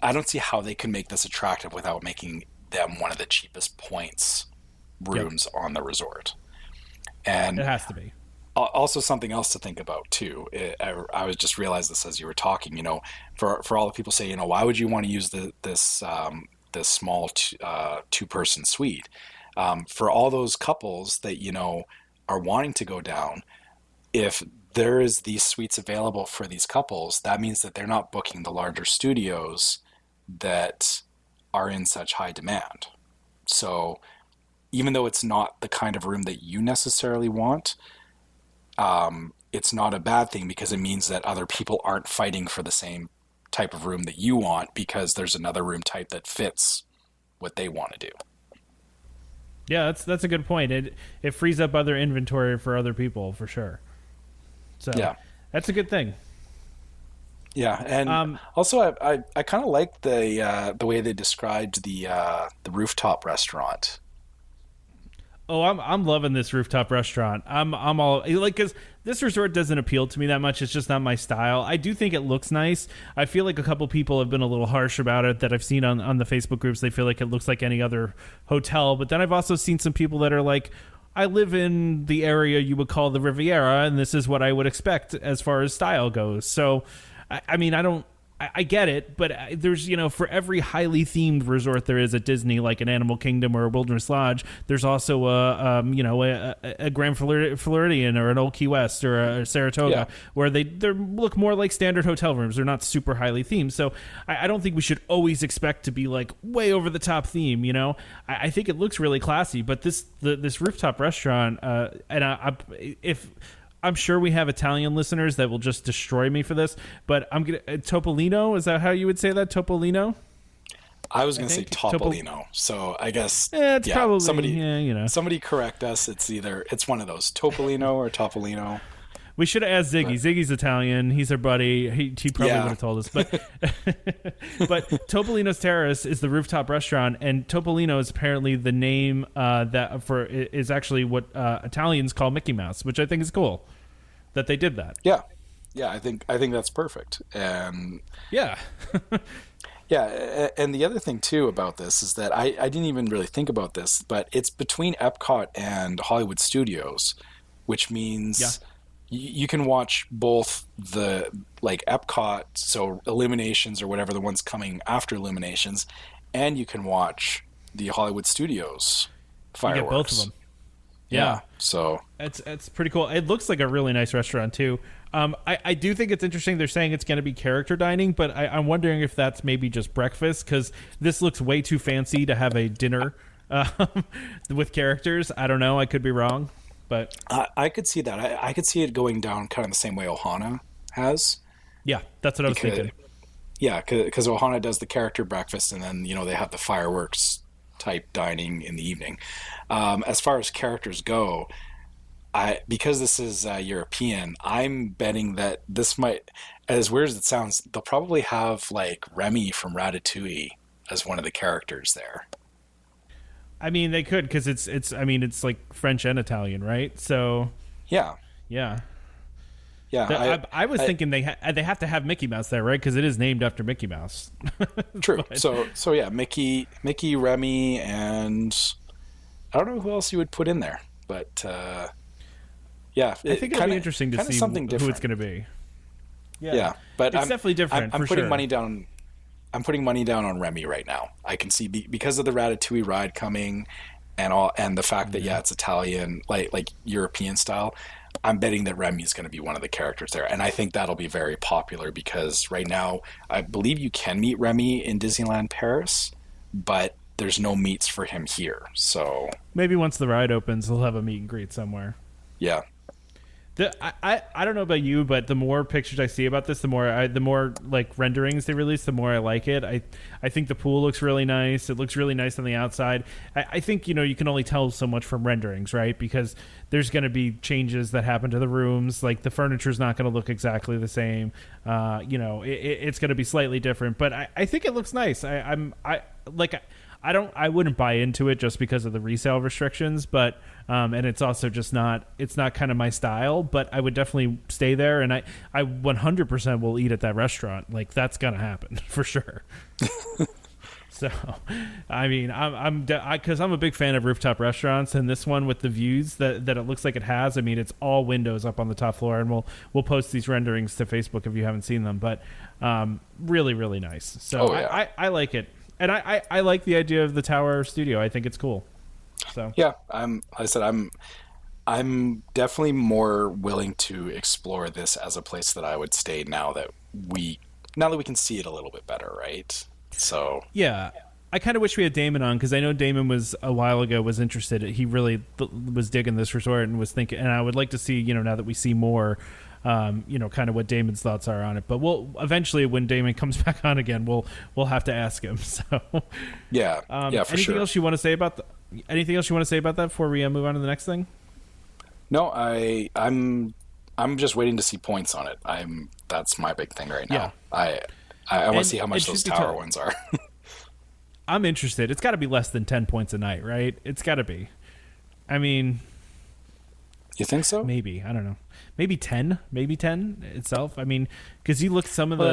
I don't see how they can make this attractive without making them one of the cheapest points rooms on the resort. And it has to be. Also, something else to think about too. I was just realized this as you were talking. For all the people say, why would you want to use this small two-person suite? For all those couples that are wanting to go down, if there is these suites available for these couples, that means that they're not booking the larger studios that are in such high demand. So even though it's not the kind of room that you necessarily want, it's not a bad thing, because it means that other people aren't fighting for the same type of room that you want, because there's another room type that fits what they want to do. Yeah, that's a good point. It frees up other inventory for other people for sure. So yeah, that's a good thing. Yeah, and also I kind of like the way they described the rooftop restaurant. Oh, I'm loving this rooftop restaurant. I'm all like, because this resort doesn't appeal to me that much. It's just not my style. I do think it looks nice. I feel like a couple people have been a little harsh about it that I've seen on the Facebook groups. They feel like it looks like any other hotel. But then I've also seen some people that are like, I live in the area you would call the Riviera, and this is what I would expect as far as style goes. So, I mean, I get it, but there's, for every highly themed resort there is at Disney, like an Animal Kingdom or a Wilderness Lodge, there's also a Grand Floridian or an Old Key West or a Saratoga, where they look more like standard hotel rooms. They're not super highly themed. So I don't think we should always expect to be like way over the top theme. I think it looks really classy, but this rooftop restaurant, I'm sure we have Italian listeners that will just destroy me for this, but I'm gonna Topolino. Is that how you would say that? Topolino? I was gonna say Topolino. So I guess it's probably somebody correct us. It's one of those, Topolino or Topolino. We should have asked Ziggy. Ziggy's Italian. He's our buddy. He probably would have told us. But but Topolino's Terrace is the rooftop restaurant, and Topolino is apparently the name is actually what Italians call Mickey Mouse, which I think is cool that they did that. Yeah, I think that's perfect. And yeah. Yeah, and the other thing too about this is that I didn't even really think about this, but it's between Epcot and Hollywood Studios, which means you can watch both the Epcot, so Illuminations or whatever, the ones coming after Illuminations, and you can watch the Hollywood Studios fireworks. You get both of them. Yeah. So it's pretty cool. It looks like a really nice restaurant too. I do think it's interesting. They're saying it's going to be character dining, but I'm wondering if that's maybe just breakfast, because this looks way too fancy to have a dinner with characters. I don't know. I could be wrong, but I could see that. I could see it going down kind of the same way Ohana has. Yeah, that's what I was thinking. Yeah, because Ohana does the character breakfast, and then they have the fireworks type dining in the evening. As far as characters go, because this is European, I'm betting that this might, as weird as it sounds, they'll probably have Remy from Ratatouille as one of the characters there. I mean, they could, because it's like French and Italian, right? So yeah. I was thinking they have to have Mickey Mouse there, right? Because it is named after Mickey Mouse. True. So yeah, Mickey, Remy, and I don't know who else you would put in there, but yeah, I think it'll be interesting to see something who it's going to be. Yeah, but it's definitely different. I'm putting money down. I'm putting money down on Remy right now. I can see because of the Ratatouille ride coming, and the fact that it's Italian, like European style. I'm betting that Remy is going to be one of the characters there, and I think that'll be very popular because right now I believe you can meet Remy in Disneyland Paris, but there's no meets for him here. So maybe once the ride opens, they'll have a meet and greet somewhere. Yeah. I don't know about you, but the more pictures I see about this, the more renderings they release, the more I like it. I think the pool looks really nice. It looks really nice on the outside. I think you can only tell so much from renderings, right? Because there's going to be changes that happen to the rooms. Like the furniture's not going to look exactly the same. It's going to be slightly different, but I think it looks nice. I I wouldn't buy into it just because of the resale restrictions, but and it's also just not kind of my style, but I would definitely stay there, and I 100% will eat at that restaurant. Like, that's gonna happen for sure. So, I mean, because I'm a big fan of rooftop restaurants, and this one with the views that it looks like it has. I mean, it's all windows up on the top floor, and we'll post these renderings to Facebook if you haven't seen them. But really, really nice. So I like it, and I like the idea of the tower studio. I think it's cool. So yeah, I'm definitely more willing to explore this as a place that I would stay now that we can see it a little bit better, right? So yeah, I kind of wish we had Damon on, because I know Damon was a while ago was interested. He really was digging this resort and was thinking, and I would like to see, now that we see more, kind of what Damon's thoughts are on it. But we'll eventually, when Damon comes back on again, we'll have to ask him. So yeah, for anything sure. else you want to say about anything else you want to say about that before we move on to the next thing? No, I'm just waiting to see points on it. That's my big thing right now. Yeah. I want to see how much those tower ones are. I'm interested. It's got to be less than 10 points a night, right? It's got to be. I mean, you think so? Maybe. I don't know. Maybe 10. Maybe 10 itself. I mean, because you look at some of the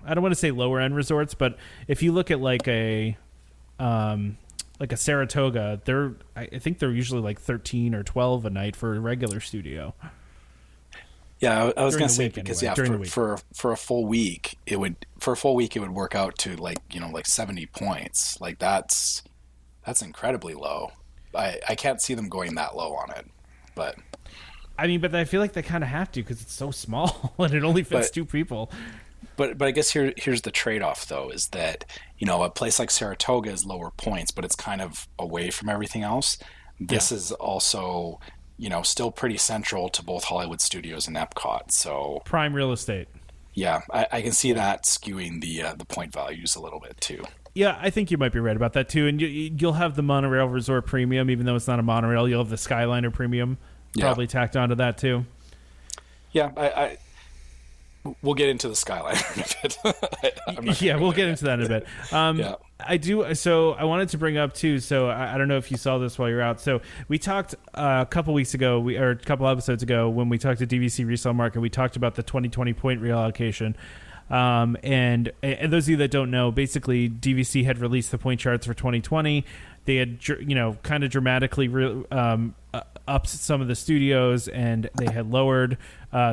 I don't want to say lower end resorts, but if you look at like a Saratoga, I think they're usually like 13 or 12 a night for a regular studio. Yeah, I was going to say, because for a full week, it would work out to like 70 points. Like that's incredibly low. I can't see them going that low on it, but I mean, but I feel like they kind of have to, because it's so small and it only fits two people. But I guess here's the trade-off though, is that a place like Saratoga is lower points, but it's kind of away from everything else. This is also still pretty central to both Hollywood Studios and Epcot. So prime real estate. Yeah, I can see that skewing the point values a little bit too. Yeah, I think you might be right about that too. And you'll have the monorail resort premium, even though it's not a monorail. You'll have the Skyliner premium probably tacked onto that too. Yeah, we'll get into the Skyliner in a bit. We'll get into that in a bit. I do. So I wanted to bring up too. So I don't know if you saw this while you're out. So we talked a couple weeks ago, or a couple episodes ago, when we talked to DVC Resale Market, we talked about the 2020 point reallocation. And those of you that don't know, basically DVC had released the point charts for 2020. They had, kind of dramatically upped some of the studios, and they had lowered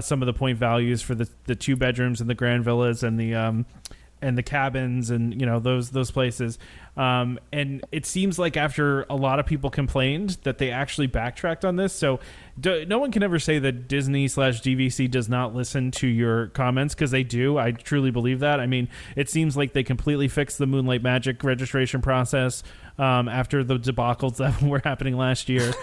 some of the point values for the 2 bedrooms and the grand villas and the cabins and those places. And it seems like after a lot of people complained, that they actually backtracked on this. So no one can ever say that Disney/DVC does not listen to your comments, because they do. I truly believe that. I mean, it seems like they completely fixed the Moonlight Magic registration process after the debacles that were happening last year.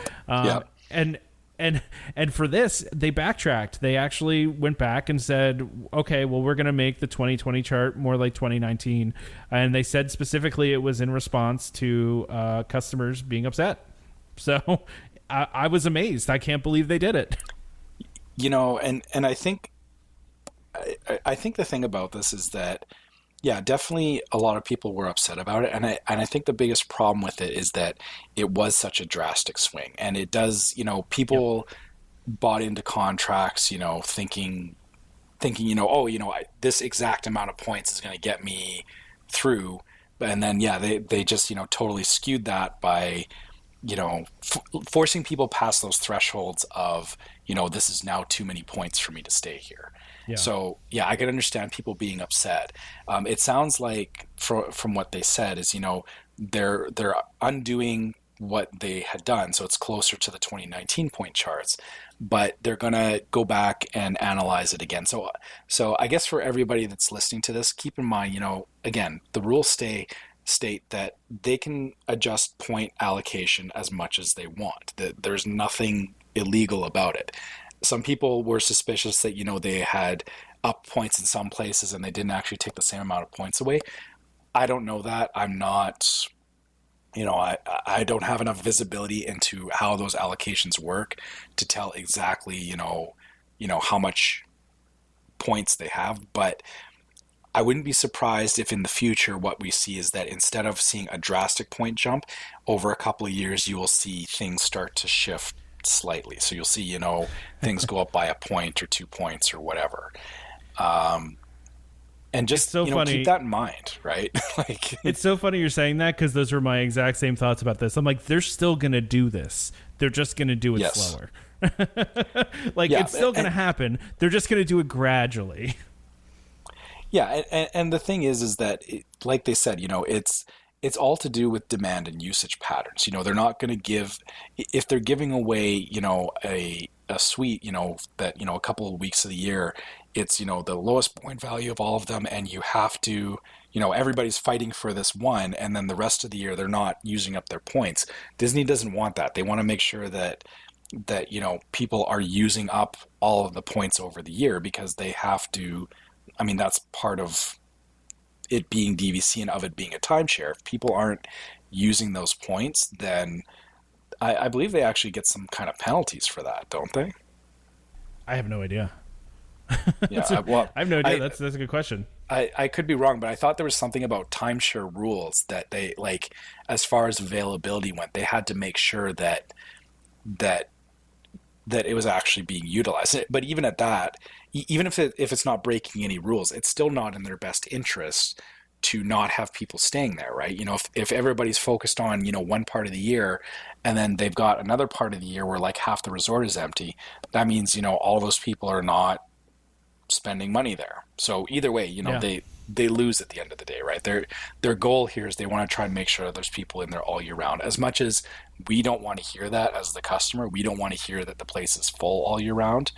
And for this, they backtracked. They actually went back and said, okay, well, we're going to make the 2020 chart more like 2019. And they said specifically it was in response to customers being upset. So I was amazed. I can't believe they did it. And I think the thing about this is that, yeah, definitely a lot of people were upset about it. And I think the biggest problem with it is that it was such a drastic swing. And it does, people bought into contracts, thinking, this exact amount of points is going to get me through. And then, they just, totally skewed that by, forcing people past those thresholds of, this is now too many points for me to stay here. Yeah. So, I can understand people being upset. It sounds like from what they said is, they're undoing what they had done. So it's closer to the 2019 point charts, but they're going to go back and analyze it again. So I guess for everybody that's listening to this, keep in mind, again, the rules state that they can adjust point allocation as much as they want. There's nothing illegal about it. Some people were suspicious that, they had up points in some places and they didn't actually take the same amount of points away. I don't know that. I'm not, I don't have enough visibility into how those allocations work to tell exactly, how much points they have. But I wouldn't be surprised if in the future what we see is that instead of seeing a drastic point jump over a couple of years, you will see things start to shift slightly. So you'll see, things go up by a point or 2 points or whatever. And just so funny. Keep that in mind, right? Like, it's so funny you're saying that, because those were my exact same thoughts about this. I'm like, they're still going to do this. They're just going to do it slower. It's still going to happen. They're just going to do it gradually. Yeah, and the thing is that, like they said, it's all to do with demand and usage patterns. They're not going to give, if they're giving away, a suite, that, a couple of weeks of the year, it's, the lowest point value of all of them, and you have to, everybody's fighting for this one, and then the rest of the year they're not using up their points. Disney doesn't want that. They want to make sure that people are using up all of the points over the year, because they have to. I mean, that's part of it being DVC and of it being a timeshare. If people aren't using those points, then I believe they actually get some kind of penalties for that, don't they? I have no idea. Yeah, I have no idea. That's a good question. I could be wrong, but I thought there was something about timeshare rules that they, like, as far as availability went, they had to make sure that it was actually being utilized. But even at that, even if it's not breaking any rules, it's still not in their best interest to not have people staying there, right? If everybody's focused on, one part of the year, and then they've got another part of the year where like half the resort is empty, that means, all those people are not spending money there. So either way, they lose at the end of the day, right? Their goal here is they want to try and make sure there's people in there all year round. As much as we don't want to hear that as the customer, we don't want to hear that the place is full all year round.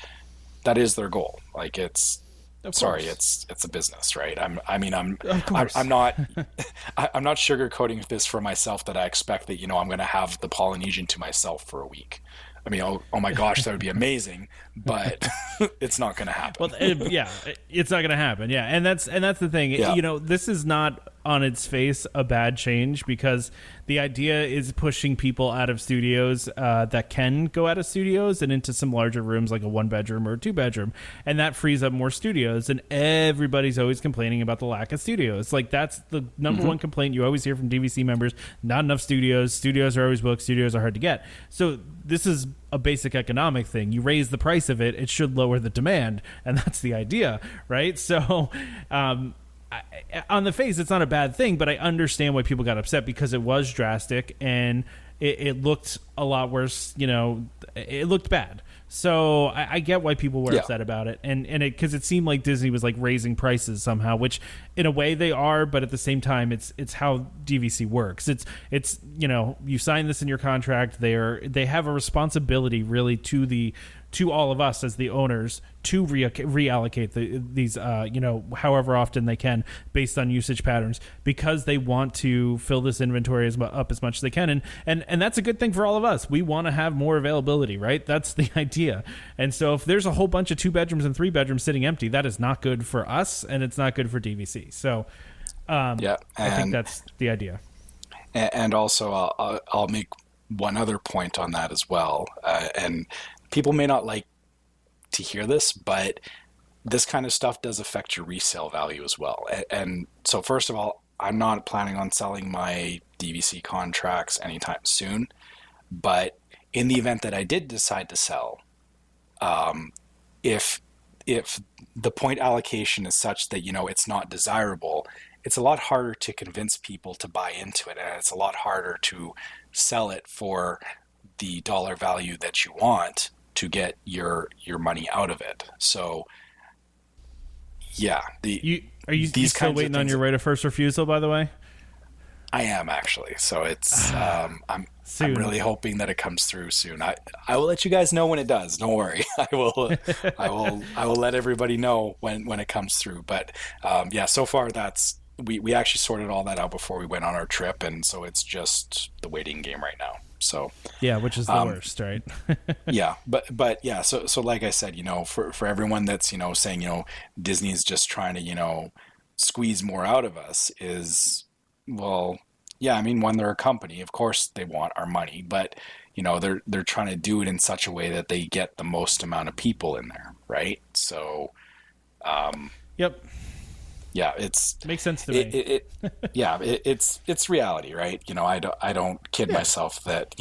That is their goal. Like, it's a business, right? I'm not sugarcoating this for myself that I expect that, I'm going to have the Polynesian to myself for a week. I mean, oh my gosh, that would be amazing, but it's not going to happen. Well, it's not going to happen. Yeah, and that's the thing. Yeah. This is not on its face a bad change, because the idea is pushing people out of studios that can go out of studios and into some larger rooms, like a 1-bedroom or a 2-bedroom, and that frees up more studios. And everybody's always complaining about the lack of studios. Like, that's the number one complaint you always hear from DVC members: not enough studios. Studios are always booked. Studios are hard to get. So this is a basic economic thing. You raise the price of it, it should lower the demand, and that's the idea, right? So on the face, it's not a bad thing, but I understand why people got upset, because it was drastic and it looked a lot worse. It looked bad. So I get why people were upset about it, and because it seemed like Disney was like raising prices somehow, which in a way they are, but at the same time, it's how DVC works. It's you sign this in your contract. They have a responsibility really to all of us as the owners to reallocate these however often they can based on usage patterns, because they want to fill this inventory up as much as they can, and that's a good thing for all of us. We want to have more availability, right? That's the idea. And so if there's a whole bunch of 2 bedrooms and 3 bedrooms sitting empty, that is not good for us, and it's not good for DVC. So I think that's the idea. And also I'll make one other point on that as well, and people may not like to hear this, but this kind of stuff does affect your resale value as well. And so first of all, I'm not planning on selling my DVC contracts anytime soon, but in the event that I did decide to sell, if the point allocation is such that, it's not desirable, it's a lot harder to convince people to buy into it, and it's a lot harder to sell it for the dollar value that you want to get your money out of it. So yeah, are you still waiting on your right of first refusal, by the way? I am, actually. So it's I'm really hoping that it comes through soon. I will let you guys know when it does. Don't worry. I will let everybody know when it comes through. But so far we actually sorted all that out before we went on our trip, and so it's just the waiting game right now. So yeah, which is the worst, right? Yeah, but yeah. So like I said, for everyone that's saying Disney is just trying to squeeze more out of us, is, well, yeah. I mean, when they're a company, of course they want our money, but they're trying to do it in such a way that they get the most amount of people in there, right? So yep. yeah, it's Makes sense to me. Yeah, it's reality, right? I don't kid myself that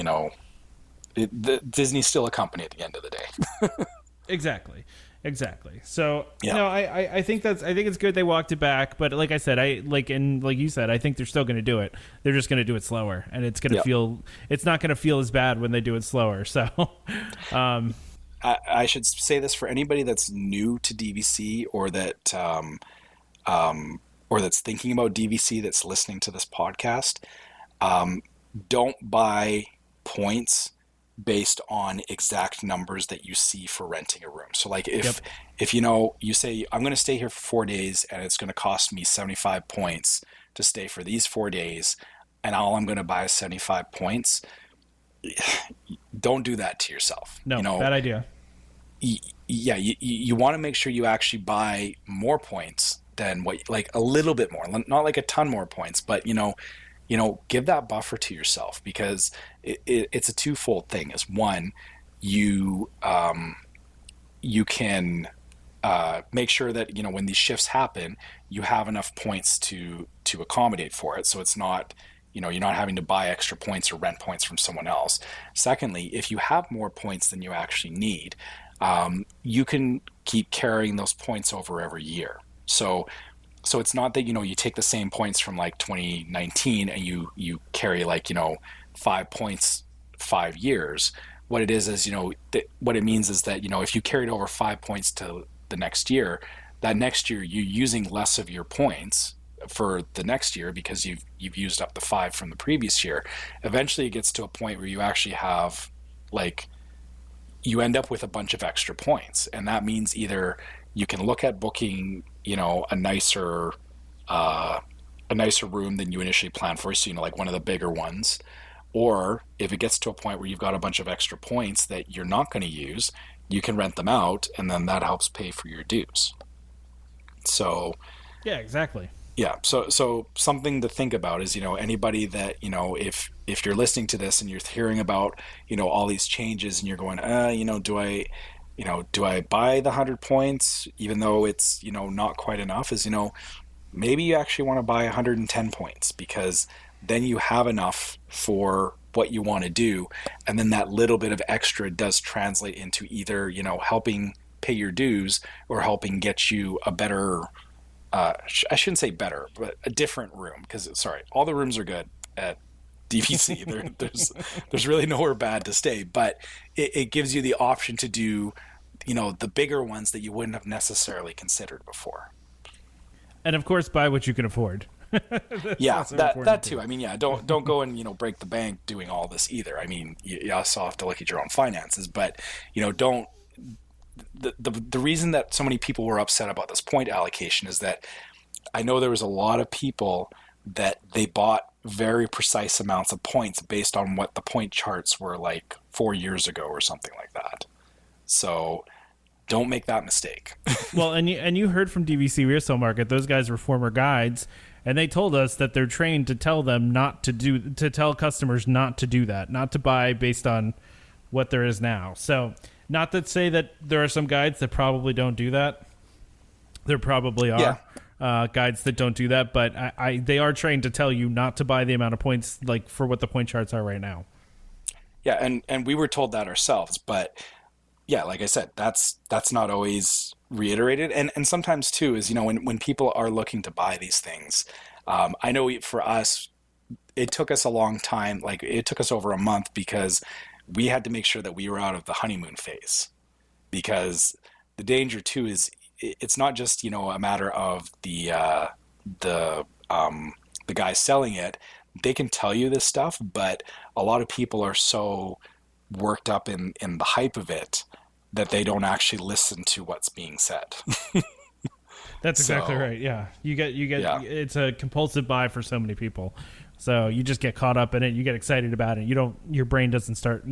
Disney's still a company at the end of the day. Exactly. So Yeah. no, I think it's good they walked it back, but like I said, like you said, I think they're still going to do it. They're just going to do it slower, and it's going to it's not going to feel as bad when they do it slower. So, I should say this for anybody that's new to DVC or that's thinking about DVC that's listening to this podcast. Don't buy points based on exact numbers that you see for renting a room. So like if you say, I'm going to stay here for 4 days and it's going to cost me 75 points to stay for these 4 days, and all I'm going to buy is 75 points, don't do that to yourself. No, bad idea. You want to make sure you actually buy more points than like a little bit more, not like a ton more points, but give that buffer to yourself, because it's a twofold thing. Is one, you can make sure that when these shifts happen, you have enough points to accommodate for it, so it's not you're not having to buy extra points or rent points from someone else. Secondly, if you have more points than you actually need, you can keep carrying those points over every year. So it's not that you take the same points from like 2019 and you carry 5 points 5 years. What it is what it means is that if you carried over 5 points to the next year, that next year you're using less of your points for the next year because you've used up the 5 from the previous year. Eventually it gets to a point where you actually have you end up with a bunch of extra points, and that means either you can look at booking a nicer room than you initially planned for, so like one of the bigger ones, or if it gets to a point where you've got a bunch of extra points that you're not going to use, you can rent them out, and then that helps pay for your dues. So yeah, exactly. Yeah, so something to think about is anybody that if you're listening to this and you're hearing about all these changes and you're going do I buy the 100 points even though it's not quite enough, is maybe you actually want to buy 110 points, because then you have enough for what you want to do, and then that little bit of extra does translate into either helping pay your dues or helping get you a better I shouldn't say better, but a different room, because all the rooms are good at DVC. There's really nowhere bad to stay, but it gives you the option to do the bigger ones that you wouldn't have necessarily considered before. And of course, buy what you can afford. Yeah, that too. I mean, yeah, don't go and break the bank doing all this either. I mean, you also have to look at your own finances, but don't. The reason that so many people were upset about this point allocation is that I know there was a lot of people that they bought very precise amounts of points based on what the point charts were like 4 years ago or something like that. So don't make that mistake. Well, and you heard from DVC Resale Market, those guys were former guides, and they told us that they're trained to tell them to tell customers not to do that, not to buy based on what there is now. So not to say that there are some guides that probably don't do that. There probably are guides that don't do that, but they are trained to tell you not to buy the amount of points like for what the point charts are right now. Yeah, and we were told that ourselves, but yeah, like I said, that's not always reiterated, and sometimes too is when people are looking to buy these things. I know for us, it took us a long time. Like it took us over a month because we had to make sure that we were out of the honeymoon phase, because the danger too is it's not just a matter of the guy selling it. They can tell you this stuff, but a lot of people are so worked up in the hype of it that they don't actually listen to what's being said. That's exactly right. Yeah. You get it's a compulsive buy for so many people. So you just get caught up in it. You get excited about it. Your brain doesn't start,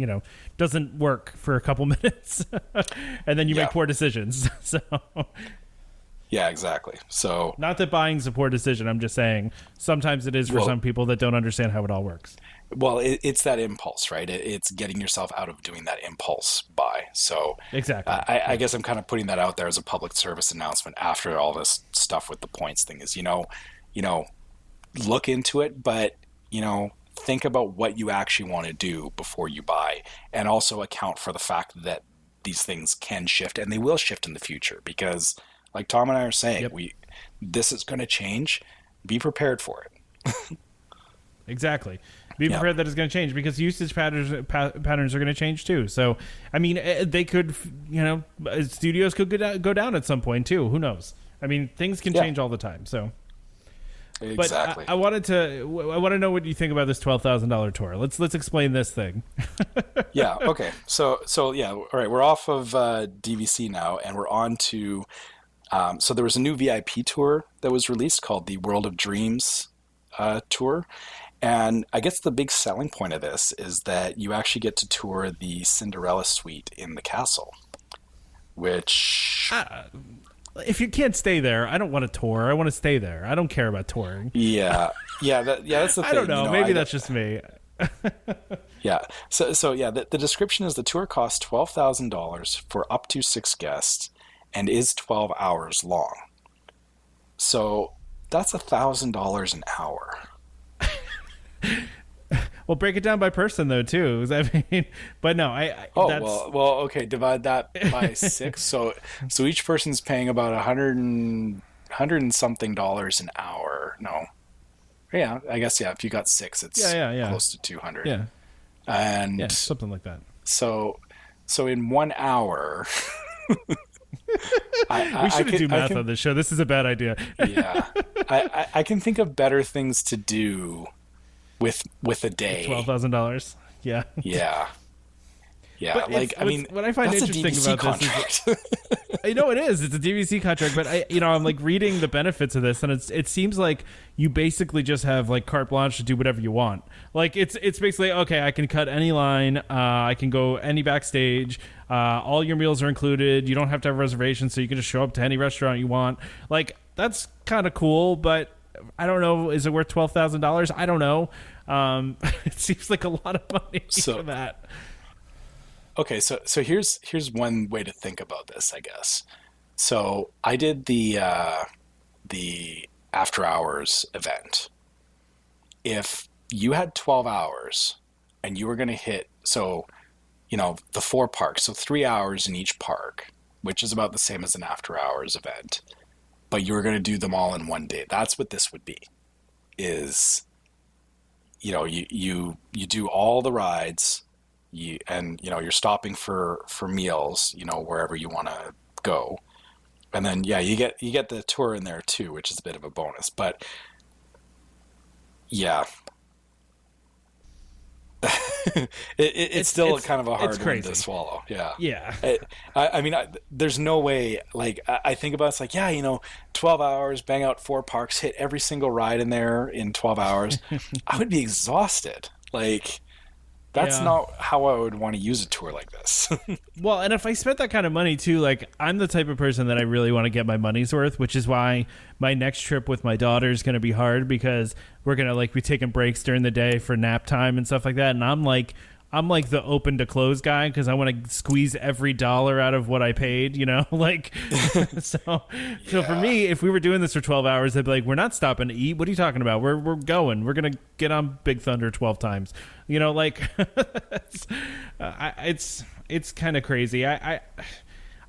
doesn't work for a couple minutes and then you make poor decisions. So Yeah, exactly. So Not that buying's a poor decision. I'm just saying sometimes it is for some people that don't understand how it all works. Well, it's that impulse, right? It's getting yourself out of doing that impulse buy. So Exactly. I guess I'm kind of putting that out there as a public service announcement after all this stuff with the points thing is, look into it, but, think about what you actually want to do before you buy, and also account for the fact that these things can shift, and they will shift in the future because, like Tom and I are saying, this is going to change. Be prepared for it. Exactly. Be prepared that it's going to change because usage patterns are going to change too. So, I mean, they could, studios could go down at some point too. Who knows? I mean, things can change all the time. So, exactly. But I want to know what you think about this $12,000 tour. Let's explain this thing. Yeah. Okay. So yeah. All right. We're off of DVC now, and we're on to. So there was a new VIP tour that was released called the World of Dreams tour. And I guess the big selling point of this is that you actually get to tour the Cinderella suite in the castle, which... if you can't stay there, I don't want to tour. I want to stay there. I don't care about touring. Yeah. That's the thing. I don't know. Maybe that's just me. Yeah. So yeah, the description is the tour costs $12,000 for up to 6 guests and is 12 hours long. So that's $1,000 an hour. Well, break it down by person though too. I mean, but no, okay. Divide that by 6. So each person's paying about $100 and something an hour. No, yeah, I guess if you got 6, it's close to 200. Yeah, and something like that. So in 1 hour. We shouldn't do math on this show. This is a bad idea. Yeah, I can think of better things to do with a day. $12,000. Yeah. Yeah. But what I find interesting about this is, it is. It's a DVC contract, but I'm like reading the benefits of this, and it seems like you basically just have like carte blanche to do whatever you want. Like it's basically okay. I can cut any line. I can go any backstage. All your meals are included. You don't have to have reservations, so you can just show up to any restaurant you want. Like that's kind of cool, but I don't know. Is it worth $12,000? I don't know. It seems like a lot of money for that. Okay, so here's one way to think about this, I guess. So I did the after hours event. If you had 12 hours and you were going to hit, the 4 parks, so 3 hours in each park, which is about the same as an after hours event, but you were going to do them all in one day. That's what this would be. Is you do all the rides. You're stopping for meals, wherever you want to go. And then, you get the tour in there too, which is a bit of a bonus, but yeah, it's still kind of a hard one to swallow. Yeah. Yeah. I mean, there's no way, like, I think about it's like, 12 hours, bang out 4 parks, hit every single ride in there in 12 hours. I would be exhausted. Like, that's not how I would want to use a tour like this. Well, and if I spent that kind of money too, like I'm the type of person that I really want to get my money's worth, which is why my next trip with my daughter is going to be hard because we're going to be taking breaks during the day for nap time and stuff like that. And I'm like the open to close guy because I want to squeeze every dollar out of what I paid, so for me, if we were doing this for 12 hours, they'd be like, we're not stopping to eat. What are you talking about? We're going. We're going to get on Big Thunder 12 times. It's kind of crazy.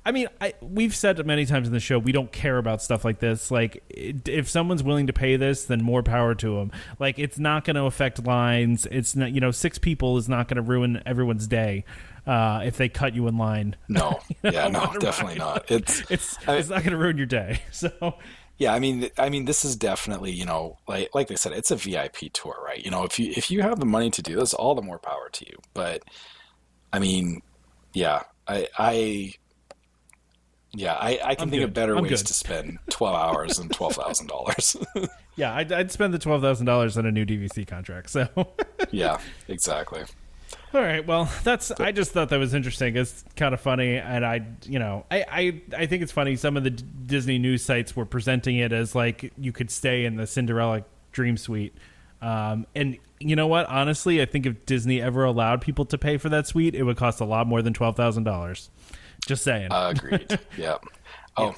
I mean, we've said many times in the show, we don't care about stuff like this. Like, if someone's willing to pay this, then more power to them. Like, it's not going to affect lines. It's not, 6 people is not going to ruin everyone's day if they cut you in line. No, definitely not. It's not going to ruin your day. So, yeah, I mean, this is definitely, like they said, it's a VIP tour, right? If you have the money to do this, all the more power to you. But, I mean, yeah, I can think of better ways to spend 12 hours than $12,000. Yeah, I'd spend the $12,000 on a new DVC contract. So yeah, exactly. All right. Well, I just thought that was interesting. It's kind of funny, and I think it's funny. Some of the Disney news sites were presenting it as like you could stay in the Cinderella Dream Suite. And you know what? Honestly, I think if Disney ever allowed people to pay for that suite, it would cost a lot more than $12,000. Just saying. Agreed. Yeah. Oh. Yeah.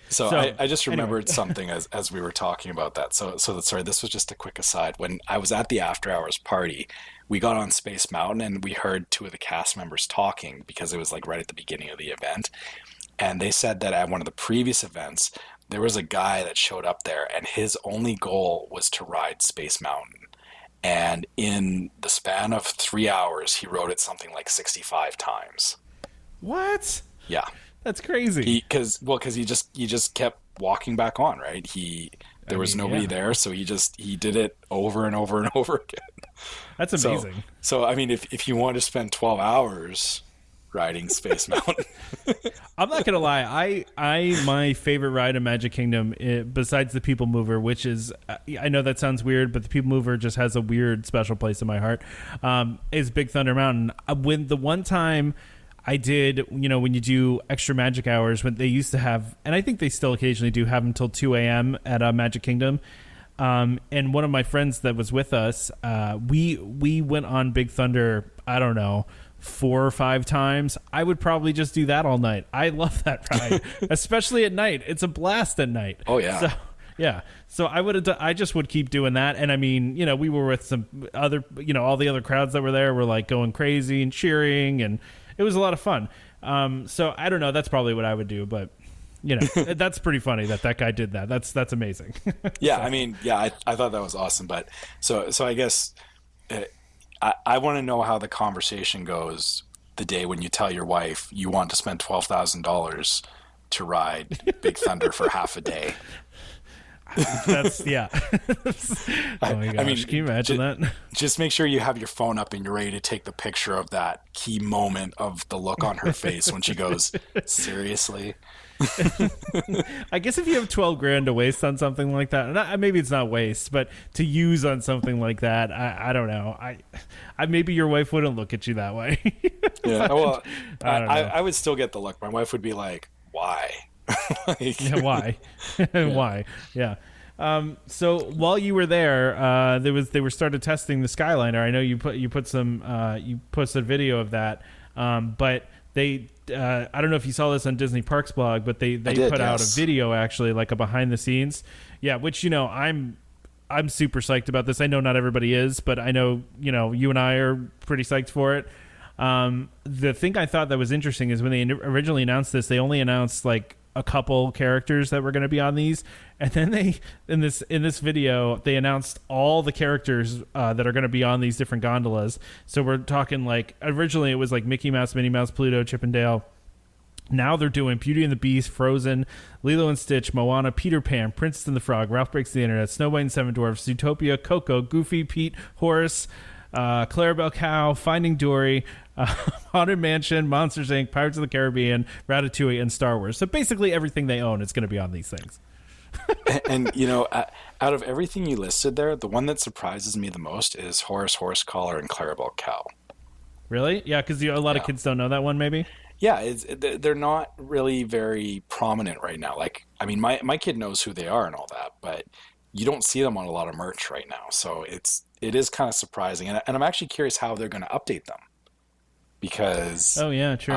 So I just remembered something as we were talking about that. So sorry, this was just a quick aside. When I was at the after hours party, we got on Space Mountain and we heard two of the cast members talking because it was like right at the beginning of the event. And they said that at one of the previous events, there was a guy that showed up there and his only goal was to ride Space Mountain. And in the span of 3 hours, he rode it something like 65 times. What? Yeah. That's crazy. Because he just kept walking back on, right? There was nobody there, so he did it over and over and over again. That's amazing. So I mean, if you want to spend 12 hours riding Space Mountain, I'm not gonna lie. My favorite ride in Magic Kingdom, besides the People Mover, which is, I know that sounds weird, but the People Mover just has a weird special place in my heart, is Big Thunder Mountain. When the one time I did, when you do extra magic hours, when they used to have, and I think they still occasionally do have until 2 a.m. at Magic Kingdom. And one of my friends that was with us, we went on Big Thunder, I don't know, 4 or 5 times. I would probably just do that all night. I love that ride, especially at night. It's a blast at night. Oh, yeah. So, yeah. So I just would keep doing that. And I mean, we were with some other, all the other crowds that were there were like going crazy and cheering, and it was a lot of fun. So I don't know. That's probably what I would do, but that's pretty funny that guy did that. That's amazing. Yeah. So. I mean, yeah, I thought that was awesome. But so I guess I want to know how the conversation goes the day when you tell your wife you want to spend $12,000 to ride Big Thunder for half a day. That's yeah. Oh my gosh, I mean, can you imagine that? Just make sure you have your phone up and you're ready to take the picture of that key moment of the look on her face when she goes, seriously? I guess if you have $12,000 to waste on something like that, and maybe it's not waste, but to use on something like that, I don't know. I maybe your wife wouldn't look at you that way. Yeah, well, I would still get the look. My wife would be like, why? Yeah, why? Why? Yeah. So while you were there, they were started testing the Skyliner. I know you posted a video of that, but they I don't know if you saw this on Disney Parks blog, but they put out a video actually, like a behind the scenes. Yeah, which I'm super psyched about this. I know not everybody is, but I know you and I are pretty psyched for it. The thing I thought that was interesting is when they originally announced this, they only announced like a couple characters that were going to be on these, and then they in this video they announced all the characters that are going to be on these different gondolas. So we're talking like originally it was like Mickey Mouse, Minnie Mouse, Pluto, Chip and Dale. Now they're doing Beauty and the Beast, Frozen, Lilo and Stitch, Moana, Peter Pan, Princess and the Frog, Ralph Breaks the Internet, Snow White and Seven Dwarfs, Zootopia, Coco, Goofy, Pete, Horace, Clarabelle Cow, Finding Dory, Haunted Mansion, Monsters Inc., Pirates of the Caribbean, Ratatouille, and Star Wars. So basically everything they own is going to be on these things. And out of everything you listed there, the one that surprises me the most is Horace Horsecollar and Clarabelle Cow. Really? Yeah, because a lot of kids don't know that one, maybe? Yeah, they're not really very prominent right now. Like, I mean, my kid knows who they are and all that, but you don't see them on a lot of merch right now. So it is kind of surprising. And I'm actually curious how they're going to update them. Because oh yeah, true.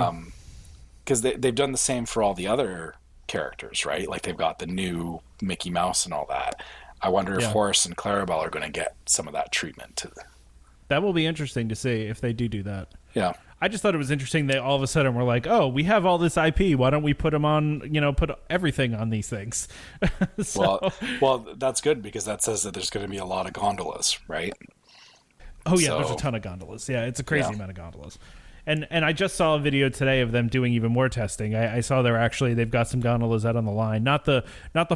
Because they've done the same for all the other characters, right? Like they've got the new Mickey Mouse and all that. I wonder if Horace and Clarabelle are going to get some of that treatment. That will be interesting to see if they do that. Yeah. I just thought it was interesting. They all of a sudden were like, "Oh, we have all this IP. Why don't we put them on? Put everything on these things." Well, that's good because that says that there's going to be a lot of gondolas, right? Oh yeah, there's a ton of gondolas. Yeah, it's a crazy amount of gondolas. And I just saw a video today of them doing even more testing. I saw they've got some gondolas out on the line, not the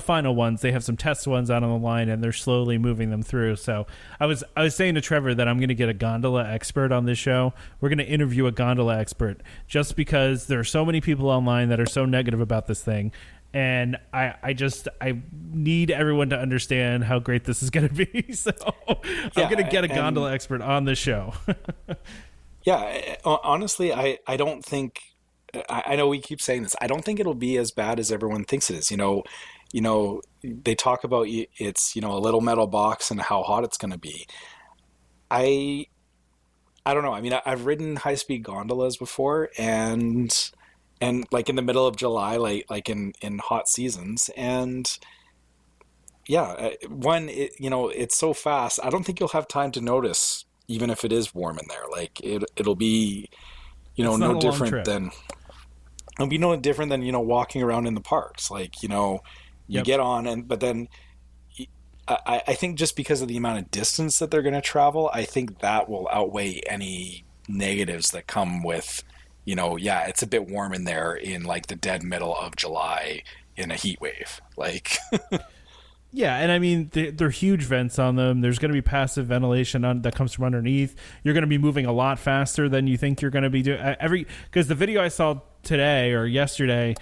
final ones. They have some test ones out on the line, and they're slowly moving them through. So I was saying to Trevor that I'm going to get a gondola expert on this show. We're going to interview a gondola expert just because there are so many people online that are so negative about this thing. And I need everyone to understand how great this is going to be. So I'm going to get a gondola expert on this show. Yeah, honestly, I don't think I know we keep saying this. I don't think it'll be as bad as everyone thinks it is. They talk about it's a little metal box and how hot it's going to be. I I don't know. I mean, I've ridden high speed gondolas before, and like in the middle of July, like in hot seasons, and yeah, it's so fast. I don't think you'll have time to notice, even if it is warm in there. Like it'll be It's not no a long different trip. than it'll be no different than walking around in the parks. Like you Yep. get on, but then I think just because of the amount of distance that they're going to travel, I think that will outweigh any negatives that come with, yeah, it's a bit warm in there in like the dead middle of July in a heat wave. Like, Yeah, and I mean they're huge vents on them. There's going to be passive ventilation that comes from underneath. You're going to be moving a lot faster than you think you're going to be doing. Because the video I saw today or yesterday,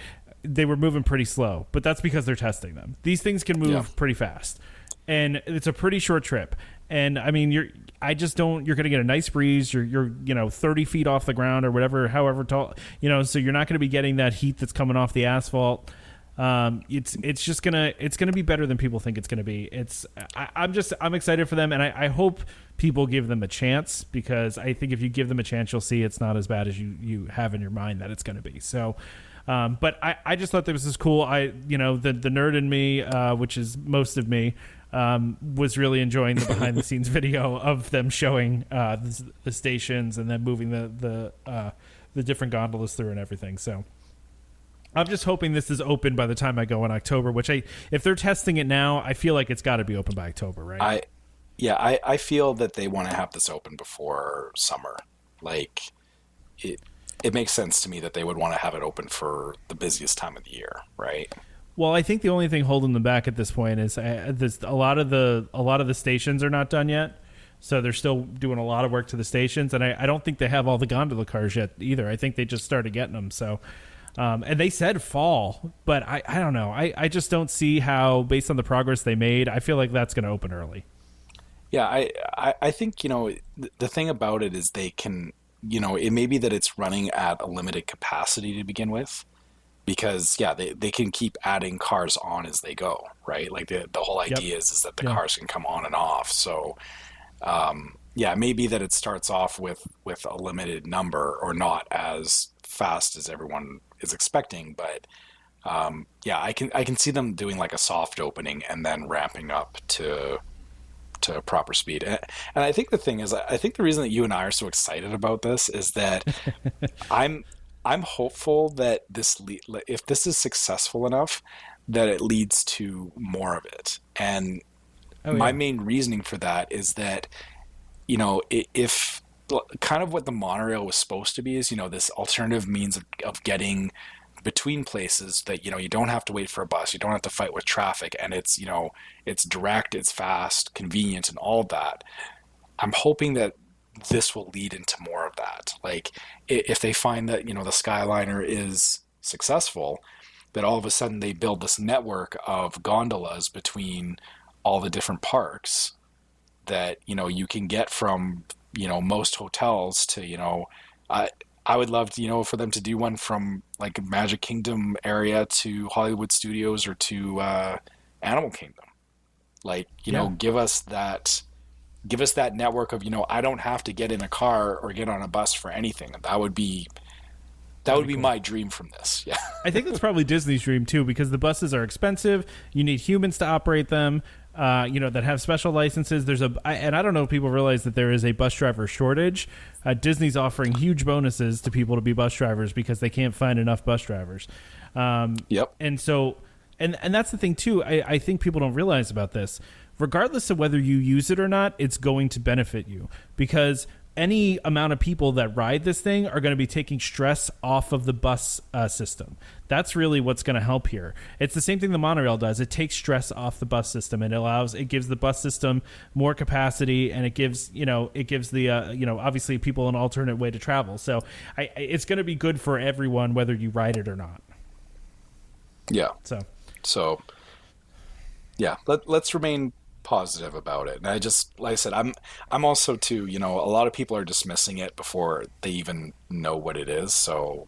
they were moving pretty slow, but that's because they're testing them. These things can move pretty fast, and it's a pretty short trip. And I mean, you're going to get a nice breeze. You're 30 feet off the ground or whatever, however tall, so you're not going to be getting that heat that's coming off the asphalt. It's gonna be better than people think it's gonna be. I'm excited for them, and I hope people give them a chance, because I think if you give them a chance, you'll see it's not as bad as you have in your mind that it's gonna be. So, but I just thought that this was cool. The nerd in me, which is most of me, was really enjoying the behind the scenes video of them showing the stations and then moving the different gondolas through and everything. So I'm just hoping this is open by the time I go in October, which if they're testing it now, I feel like it's got to be open by October, right? I feel that they want to have this open before summer. Like it makes sense to me that they would want to have it open for the busiest time of the year, right? Well, I think the only thing holding them back at this point is a lot of the stations are not done yet. So they're still doing a lot of work to the stations, and I don't think they have all the gondola cars yet either. I think they just started getting them. So and they said fall, but I don't know. I just don't see how, based on the progress they made, I feel like that's going to open early. Yeah, I think, the thing about it is they can, it may be that it's running at a limited capacity to begin with, because, yeah, they can keep adding cars on as they go, right? Like the whole idea is that the cars can come on and off. So, yeah, maybe that it starts off with a limited number or not as fast as everyone is expecting, but yeah, I can see them doing like a soft opening and then ramping up to proper speed. And I think the thing is, I think the reason that you and I are so excited about this is that I'm hopeful that if this is successful enough, that it leads to more of it. And my main reasoning for that is that, if kind of what the monorail was supposed to be is, this alternative means of getting between places that, you don't have to wait for a bus, you don't have to fight with traffic, and it's, it's direct, it's fast, convenient, and all that. I'm hoping that this will lead into more of that. Like if they find that, the Skyliner is successful, that all of a sudden they build this network of gondolas between all the different parks that, you can get from, most hotels to, I would love to, for them to do one from like Magic Kingdom area to Hollywood Studios or to Animal Kingdom. Like, give us that network of, I don't have to get in a car or get on a bus for anything. That would be cool. My dream from this. Yeah. I think that's probably Disney's dream too, because the buses are expensive. You need humans to operate them, that have special licenses. And I don't know if people realize that there is a bus driver shortage. Disney's offering huge bonuses to people to be bus drivers because they can't find enough bus drivers. Yep. And so, and that's the thing too. I think people don't realize about this. Regardless of whether you use it or not, it's going to benefit you, because any amount of people that ride this thing are going to be taking stress off of the bus system. That's really what's going to help here. It's the same thing the monorail does. It takes stress off the bus system, and it gives the bus system more capacity, and it gives the obviously people an alternate way to travel. So it's going to be good for everyone, whether you ride it or not. Yeah. So yeah, let's remain positive about it. And I just, like I said, I'm also too, a lot of people are dismissing it before they even know what it is. So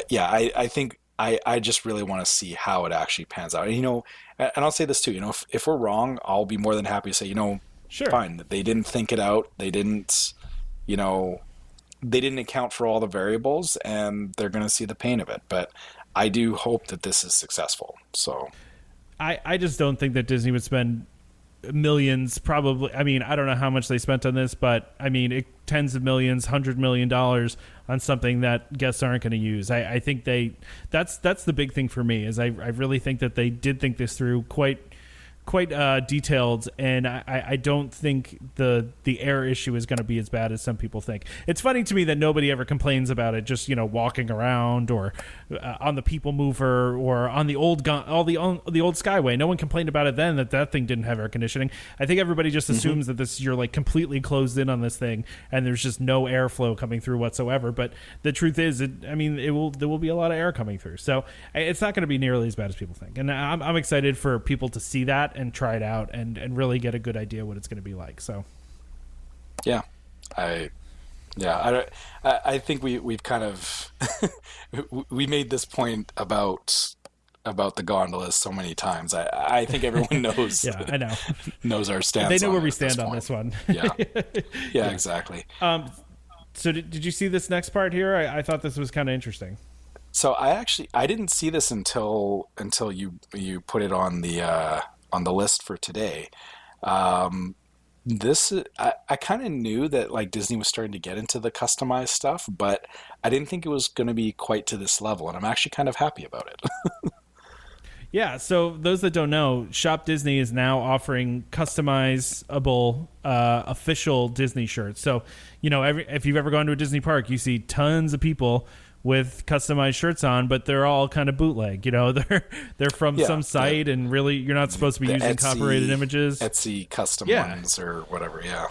yeah, I think I just really want to see how it actually pans out. And, and I'll say this too, if we're wrong, I'll be more than happy to say, sure, fine. They didn't think it out. They didn't, they didn't account for all the variables, and they're going to see the pain of it. But I do hope that this is successful. So I just don't think that Disney would spend millions, probably. I mean, I don't know how much they spent on this, but I mean, tens of millions, $100 million on something that guests aren't going to use. I think that's the big thing for me, is I really think that they did think this through quite detailed, and I don't think the air issue is going to be as bad as some people think. It's funny to me that nobody ever complains about it just walking around, or on the People Mover, or on the old the old Skyway. No one complained about it then, that thing didn't have air conditioning. I think everybody just assumes that you're like completely closed in on this thing and there's just no airflow coming through whatsoever. But the truth is, there will be a lot of air coming through, so it's not going to be nearly as bad as people think. And I'm excited for people to see that and try it out and really get a good idea what it's going to be like. So I think we've kind of we made this point about the gondolas so many times. I think everyone knows. Yeah, I know. Knows our stance. They know where we stand on this one. Yeah, exactly. So did you see this next part here? I thought this was kind of interesting. So I didn't see this until you put it on the list for today. This I kind of knew that like Disney was starting to get into the customized stuff, but I didn't think it was going to be quite to this level, and I'm actually kind of happy about it. Yeah, so those that don't know, ShopDisney is now offering customizable official Disney shirts. So, if you've ever gone to a Disney park, you see tons of people with customized shirts on, but they're all kind of bootleg. They're from some site, and really you're not supposed to be using copyrighted images. Etsy custom ones or whatever. Yeah.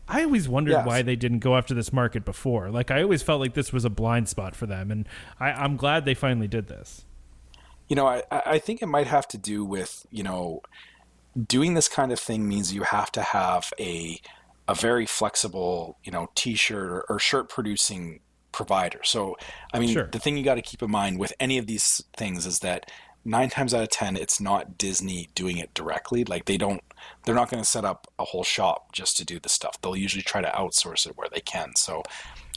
I always wondered why they didn't go after this market before. Like, I always felt like this was a blind spot for them, and I'm glad they finally did this. I think it might have to do with, doing this kind of thing means you have to have a very flexible, t-shirt or shirt producing provider. So, I mean, The thing you got to keep in mind with any of these things is that 9 times out of 10, it's not Disney doing it directly. Like they're not going to set up a whole shop just to do the stuff. They'll usually try to outsource it where they can. So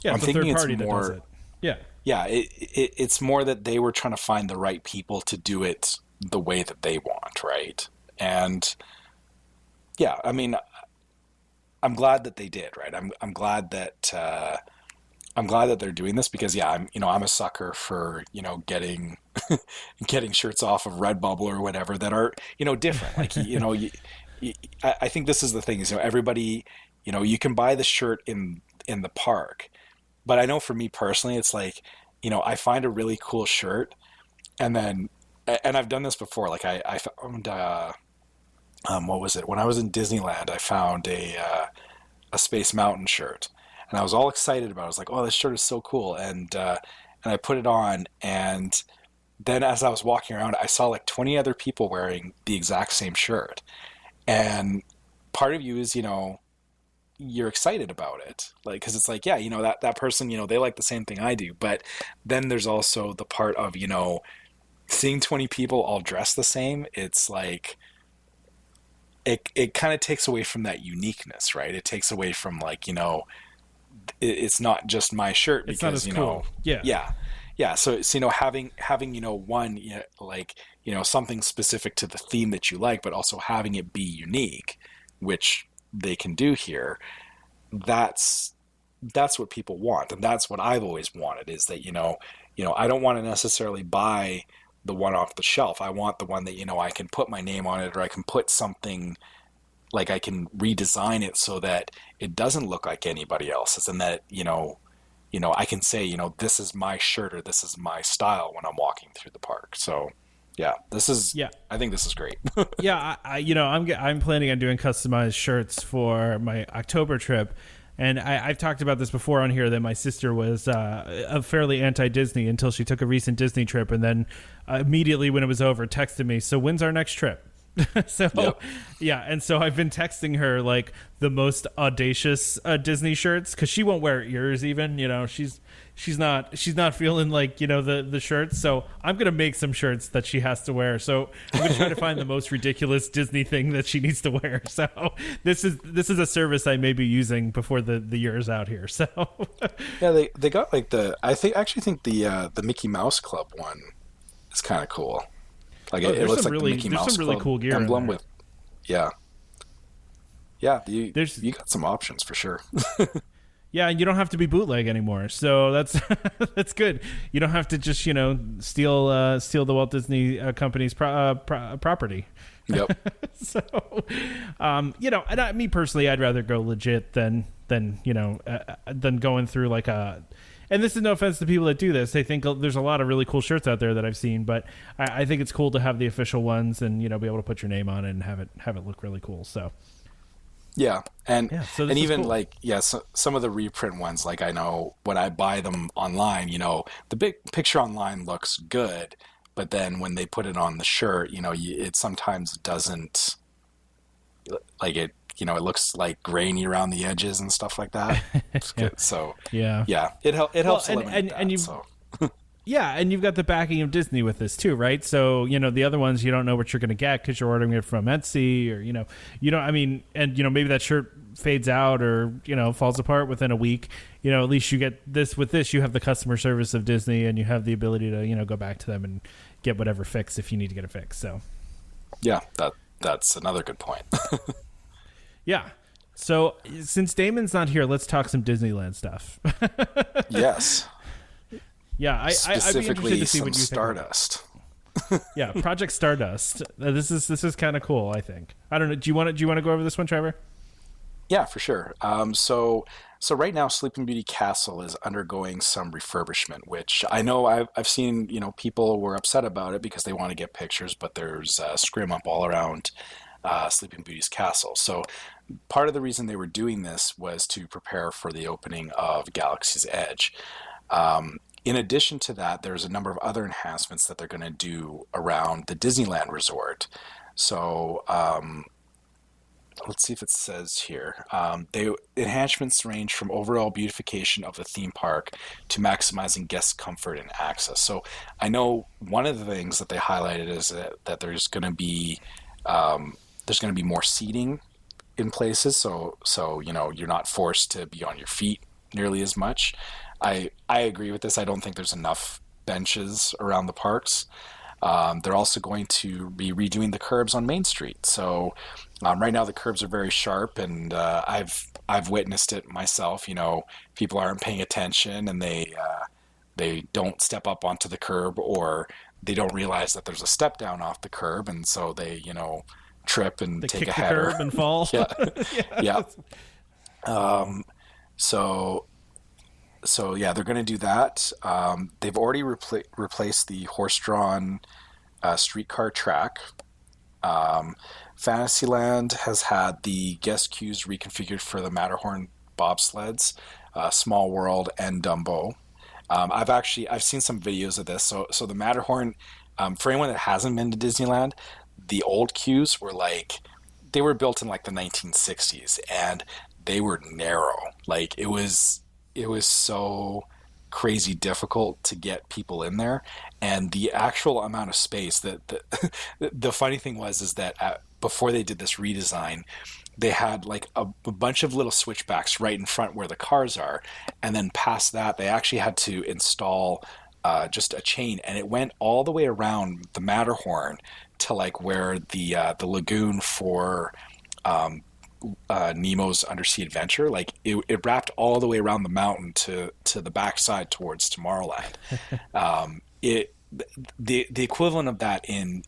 I'm thinking it's more, it's more that they were trying to find the right people to do it the way that they want. Right. And I mean, I'm glad that they did, right? I'm glad that they're doing this because I'm a sucker for, getting shirts off of Redbubble or whatever that are, different. Like, I think this is the thing is, everybody, you can buy the shirt in the park, but I know for me personally, it's like, I find a really cool shirt and I've done this before. Like I found, what was it? When I was in Disneyland, I found a Space Mountain shirt. And I was all excited about it. I was like, oh, this shirt is so cool. And I put it on. And then as I was walking around, I saw like 20 other people wearing the exact same shirt. And part of you is, you're excited about it. Like, because it's like, yeah, that person, they like the same thing I do. But then there's also the part of, seeing 20 people all dressed the same. It's like, it kind of takes away from that uniqueness, right? It takes away from like, it's not just my shirt because cool. So it's having one like something specific to the theme that you like, but also having it be unique, which they can do here. That's what people want, and that's what I've always wanted, is that I don't want to necessarily buy the one off the shelf. I want the one that I can put my name on it, or I can put something, like I can redesign it so that it doesn't look like anybody else's, and that I can say this is my shirt or this is my style when I'm walking through the park. So I think this is great. I'm planning on doing customized shirts for my October trip. And I've talked about this before on here, that my sister was fairly anti-Disney until she took a recent Disney trip, and then immediately when it was over, texted me, so when's our next trip? So Yep. yeah, and so I've been texting her like the most audacious Disney shirts, because she won't wear ears even. She's not feeling like the shirts. So I'm gonna make some shirts that she has to wear. So I'm gonna try to find the most ridiculous Disney thing that she needs to wear. So this is a service I may be using before the year is out here. So Yeah, they got like I think the Mickey Mouse Club one is kind of cool. Like it looks like the Mickey Mouse some really Club cool gear emblem in there. You got some options for sure. Yeah, and you don't have to be bootleg anymore, so that's that's good. You don't have to just steal the Walt Disney Company's property. Yep. So, me personally, I'd rather go legit than going through like a. And this is no offense to people that do this. I think there's a lot of really cool shirts out there that I've seen, but I think it's cool to have the official ones and be able to put your name on it and have it look really cool. So. Yeah, and even cool. some of the reprint ones, like I know when I buy them online, the big picture online looks good, but then when they put it on the shirt, it sometimes doesn't like it. It looks like grainy around the edges and stuff like that. So it helps eliminate that. So. Yeah, and you've got the backing of Disney with this too, right? So the other ones you don't know what you're going to get because you're ordering it from Etsy, or maybe that shirt fades out or falls apart within a week. At least you get this. With this, you have the customer service of Disney, and you have the ability to go back to them and get whatever fix if you need to get a fix. So yeah, that's another good point. Yeah. So since Damon's not here, let's talk some Disneyland stuff. Yes. Yeah, I'd be interested to see what you Stardust. think. Yeah, Project Stardust. This is kind of cool, I think. I don't know. Do you want to go over this one, Trevor? Yeah, for sure. So right now, Sleeping Beauty Castle is undergoing some refurbishment, which I know I've seen. People were upset about it because they want to get pictures, but there's scrim up all around Sleeping Beauty's castle. So part of the reason they were doing this was to prepare for the opening of Galaxy's Edge. In addition to that, there's a number of other enhancements that they're going to do around the Disneyland Resort. So let's see if it says here. Enhancements range from overall beautification of the theme park to maximizing guest comfort and access. So I know one of the things that they highlighted is that there's going to be more seating in places. So you're not forced to be on your feet nearly as much. I agree with this. I don't think there's enough benches around the parks. They're also going to be redoing the curbs on Main Street. So right now the curbs are very sharp, and I've witnessed it myself. People aren't paying attention, and they don't step up onto the curb, or they don't realize that there's a step down off the curb, and so they trip and they take kick a the header curb and fall. Yeah. So yeah, they're going to do that. They've already replaced the horse-drawn streetcar track. Fantasyland has had the guest queues reconfigured for the Matterhorn bobsleds, Small World, and Dumbo. I've seen some videos of this. So the Matterhorn, for anyone that hasn't been to Disneyland, the old queues were they were built in the 1960s, and they were narrow. It was so crazy difficult to get people in there, and the actual amount of space that the funny thing is that before they did this redesign, they had a bunch of little switchbacks right in front where the cars are, and then past that they actually had to install just a chain, and it went all the way around the Matterhorn to where the lagoon for Nemo's Undersea Adventure, it wrapped all the way around the mountain to the backside towards Tomorrowland. The equivalent of that in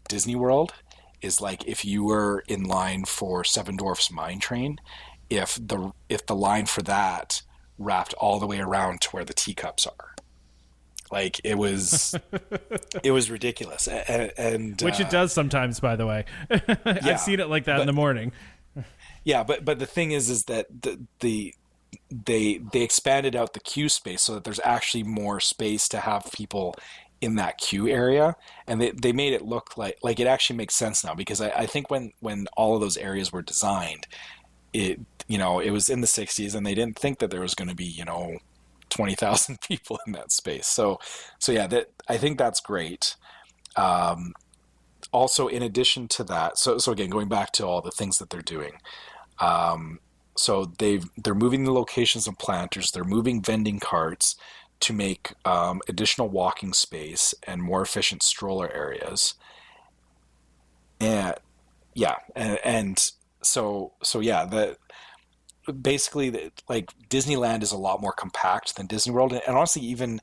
Disney World is if you were in line for Seven Dwarfs Mine Train, if the line for that wrapped all the way around to where the teacups are. It was ridiculous, and which it does sometimes, by the way. I've seen it like that in the morning. Yeah, but the thing is that they expanded out the queue space so that there's actually more space to have people in that queue area, and they made it look like it actually makes sense now, because I think when all of those areas were designed, it it was in the 60s, and they didn't think that there was going to be 20,000 people in that space. So yeah, that I think that's great. Also, in addition to that, so again, going back to all the things that they're doing, so they're moving the locations of planters, they're moving vending carts to make additional walking space and more efficient stroller areas. And so yeah, basically, like, Disneyland is a lot more compact than Disney World, and honestly, even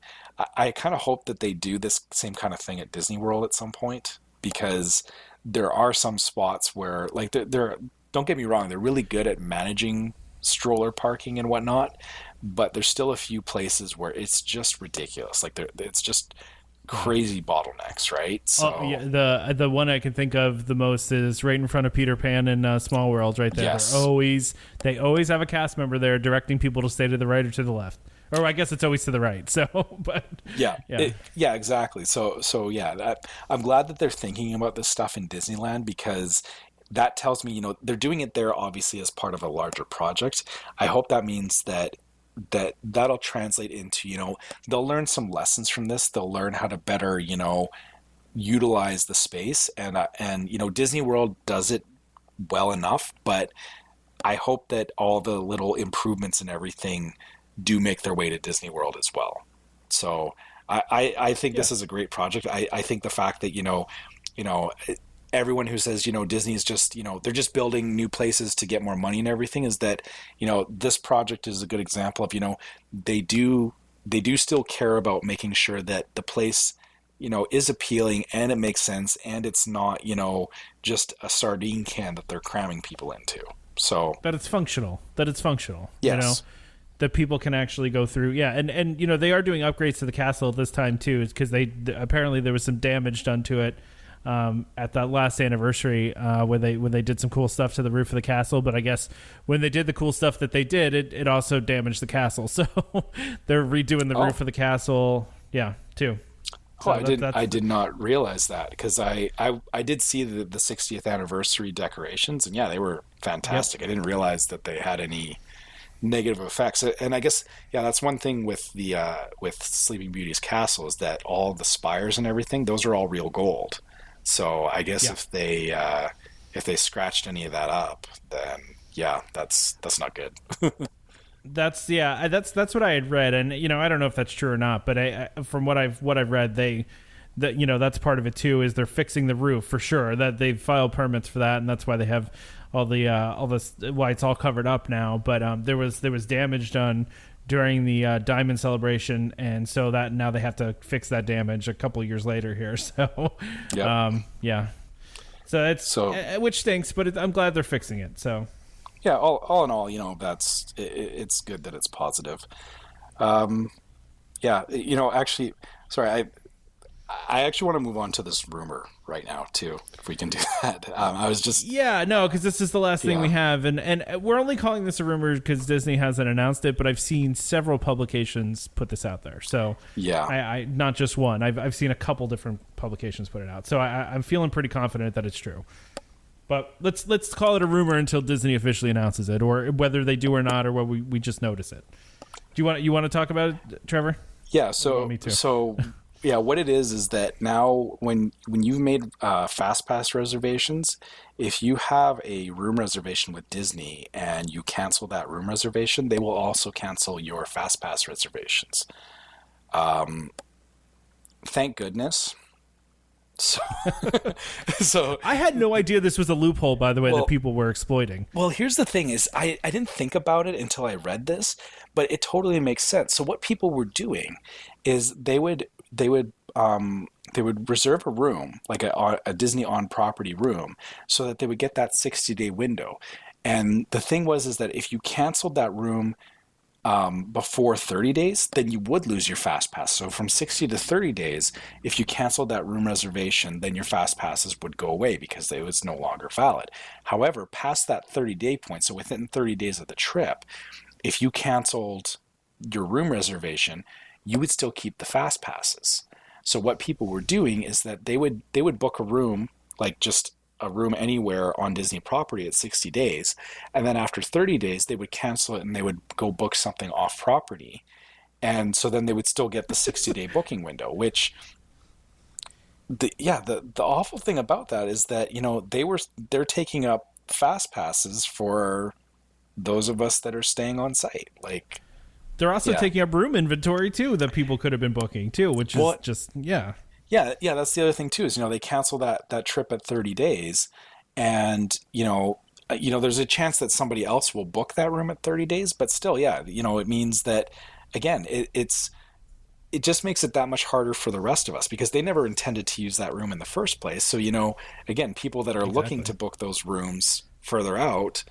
I kind of hope that they do this same kind of thing at Disney World at some point, because there are some spots where, like, they're don't get me wrong, they're really good at managing stroller parking and whatnot, but there's still a few places where it's just ridiculous. Like, it's just crazy bottlenecks, right? So yeah, the one I can think of the most is right in front of Peter Pan and Small World, right there. Yes. They always have a cast member there directing people to stay to the right or to the left. Or I guess it's always to the right. So, but yeah, exactly. So yeah, I'm glad that they're thinking about this stuff in Disneyland, because that tells me, they're doing it there obviously as part of a larger project. I hope that means that'll translate into, they'll learn some lessons from this. They'll learn how to better, utilize the space, and Disney World does it well enough, but I hope that all the little improvements and everything do make their way to Disney World as well. So I think this is a great project. I think the fact that, everyone who says, Disney is just, they're just building new places to get more money and everything, is that, this project is a good example of, they do still care about making sure that the place, is appealing and it makes sense, and it's not, just a sardine can that they're cramming people into. So that it's functional. Yes. That people can actually go through. Yeah. And they are doing upgrades to the castle this time too, because apparently there was some damage done to it at that last anniversary when they did some cool stuff to the roof of the castle. But I guess when they did the cool stuff that they did, it also damaged the castle. So they're redoing the roof of the castle. Yeah, too. So I did not realize that, because I did see the 60th anniversary decorations, and yeah, they were fantastic. Yep. I didn't realize that they had any negative effects. And I guess, yeah, that's one thing with the with Sleeping Beauty's castle, is that all the spires and everything, those are all real gold. So I guess if they scratched any of that up, then yeah, that's not good. That's what I had read, and I don't know if that's true or not, but from what I've read, that's part of it too, is they're fixing the roof for sure. That they've filed permits for that, and that's why they have all this, why it's all covered up now. But there was damage done during the Diamond Celebration, and so that now they have to fix that damage a couple years later here. So yeah, so it's which stinks, but I'm glad they're fixing it. So yeah, all in all, it's good that it's positive. Actually, sorry, I actually want to move on to this rumor right now too, if we can do that. I was just because this is the last thing we have, and we're only calling this a rumor because Disney hasn't announced it, but I've seen several publications put this out there. So I not just one. I've seen a couple different publications put it out. So I'm feeling pretty confident that it's true. But let's call it a rumor until Disney officially announces it, or whether they do or not, or whether we just notice it. Do you want to talk about it, Trevor? Yeah. So me too. So. Yeah, what it is that now when you've made FastPass reservations, if you have a room reservation with Disney and you cancel that room reservation, they will also cancel your FastPass reservations. Thank goodness. So I had no idea this was a loophole, by the way, that people were exploiting. Well, here's the thing is I didn't think about it until I read this, but it totally makes sense. So what people were doing is they would reserve a room, like a Disney on-property room, so that they would get that 60-day window. And the thing is that if you canceled that room before 30 days, then you would lose your FastPass. So from 60 to 30 days, if you canceled that room reservation, then your FastPasses would go away because it was no longer valid. However, past that 30-day point, so within 30 days of the trip, if you canceled your room reservation, you would still keep the FastPasses. So what people were doing is that they would book a room, like just a room anywhere on Disney property at 60 days. And then after 30 days, they would cancel it and they would go book something off property. And so then they would still get the 60-day booking window, which the awful thing about that is that, they're taking up fast passes for those of us that are staying on site. Like, they're also taking up room inventory too that people could have been booking too, which is Yeah, that's the other thing too, is, they cancel that trip at 30 days and, there's a chance that somebody else will book that room at 30 days, but still, it means that, again, it just makes it that much harder for the rest of us because they never intended to use that room in the first place. So, again, people that are looking to book those rooms further out,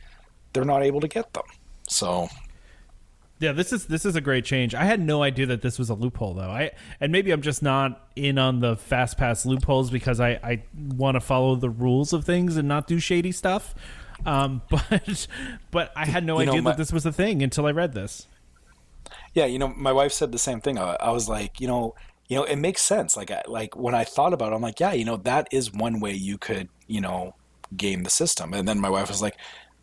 they're not able to get them. So yeah, this is a great change. I had no idea that this was a loophole though. And maybe I'm just not in on the FastPass loopholes because I want to follow the rules of things and not do shady stuff. But I had no idea that this was a thing until I read this. Yeah, my wife said the same thing. I was like, it makes sense. Like when I thought about it, I'm like, yeah, that is one way you could, game the system. And then my wife was like,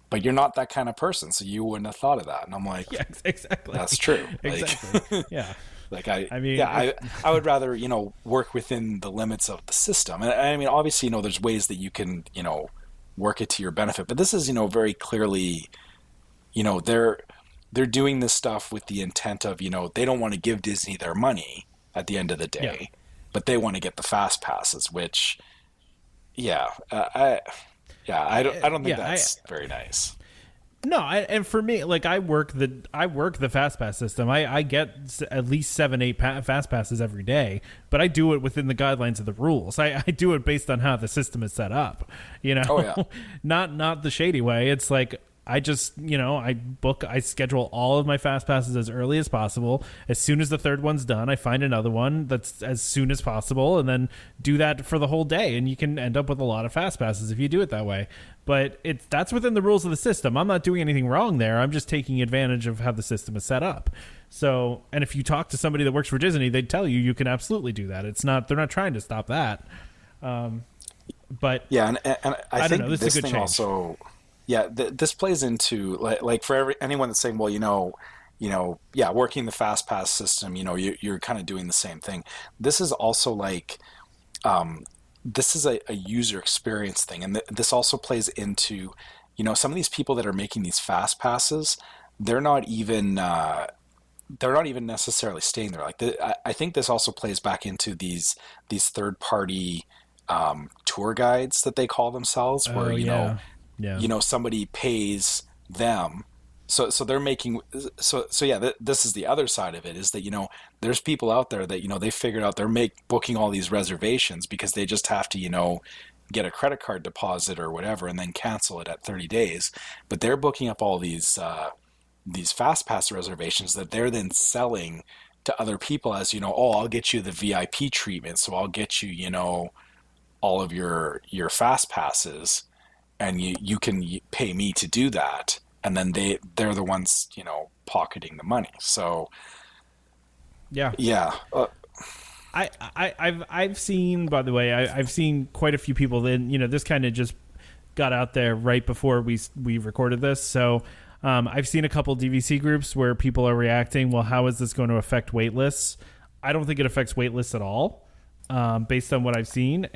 but you're not that kind of person, so you wouldn't have thought of that. And I'm like, yeah, exactly. That's true. Exactly. Yeah. Like I would rather, work within the limits of the system. And I mean, obviously, there's ways that you can, work it to your benefit, but this is, very clearly, they're doing this stuff with the intent of, they don't want to give Disney their money at the end of the day, but they want to get the fast passes, which, I don't think that's very nice. No, and for me, like I work the FastPass system. I get at least 7-8 FastPasses every day, but I do it within the guidelines of the rules. I do it based on how the system is set up. Oh, yeah. not the shady way. It's like I just, I schedule all of my fast passes as early as possible. As soon as the third one's done, I find another one that's as soon as possible and then do that for the whole day. And you can end up with a lot of fast passes if you do it that way. But that's within the rules of the system. I'm not doing anything wrong there. I'm just taking advantage of how the system is set up. So, and if you talk to somebody that works for Disney, they'd tell you can absolutely do that. They're not trying to stop that. But yeah, and I think this is a good thing change. Also, yeah, this plays into like for anyone that's saying, well, working the FastPass system, you're kind of doing the same thing. This is also like, this is a user experience thing, and this also plays into, some of these people that are making these fast passes, they're not even necessarily staying there. Like I think this also plays back into these third party tour guides that they call themselves, where somebody pays them. So they're making this is the other side of it, is that there's people out there that they figured out they're booking all these reservations because they just have to get a credit card deposit or whatever and then cancel it at 30 days, but they're booking up all these FastPass reservations that they're then selling to other people as I'll get you the VIP treatment, so I'll get you all of your fast passes and you can pay me to do that. And then they're the ones, pocketing the money. So, yeah. I've seen, by the way, I've seen quite a few people. Then this kind of just got out there right before we recorded this. So, I've seen a couple DVC groups where people are reacting. Well, how is this going to affect wait lists? I don't think it affects wait lists at all. Based on what I've seen,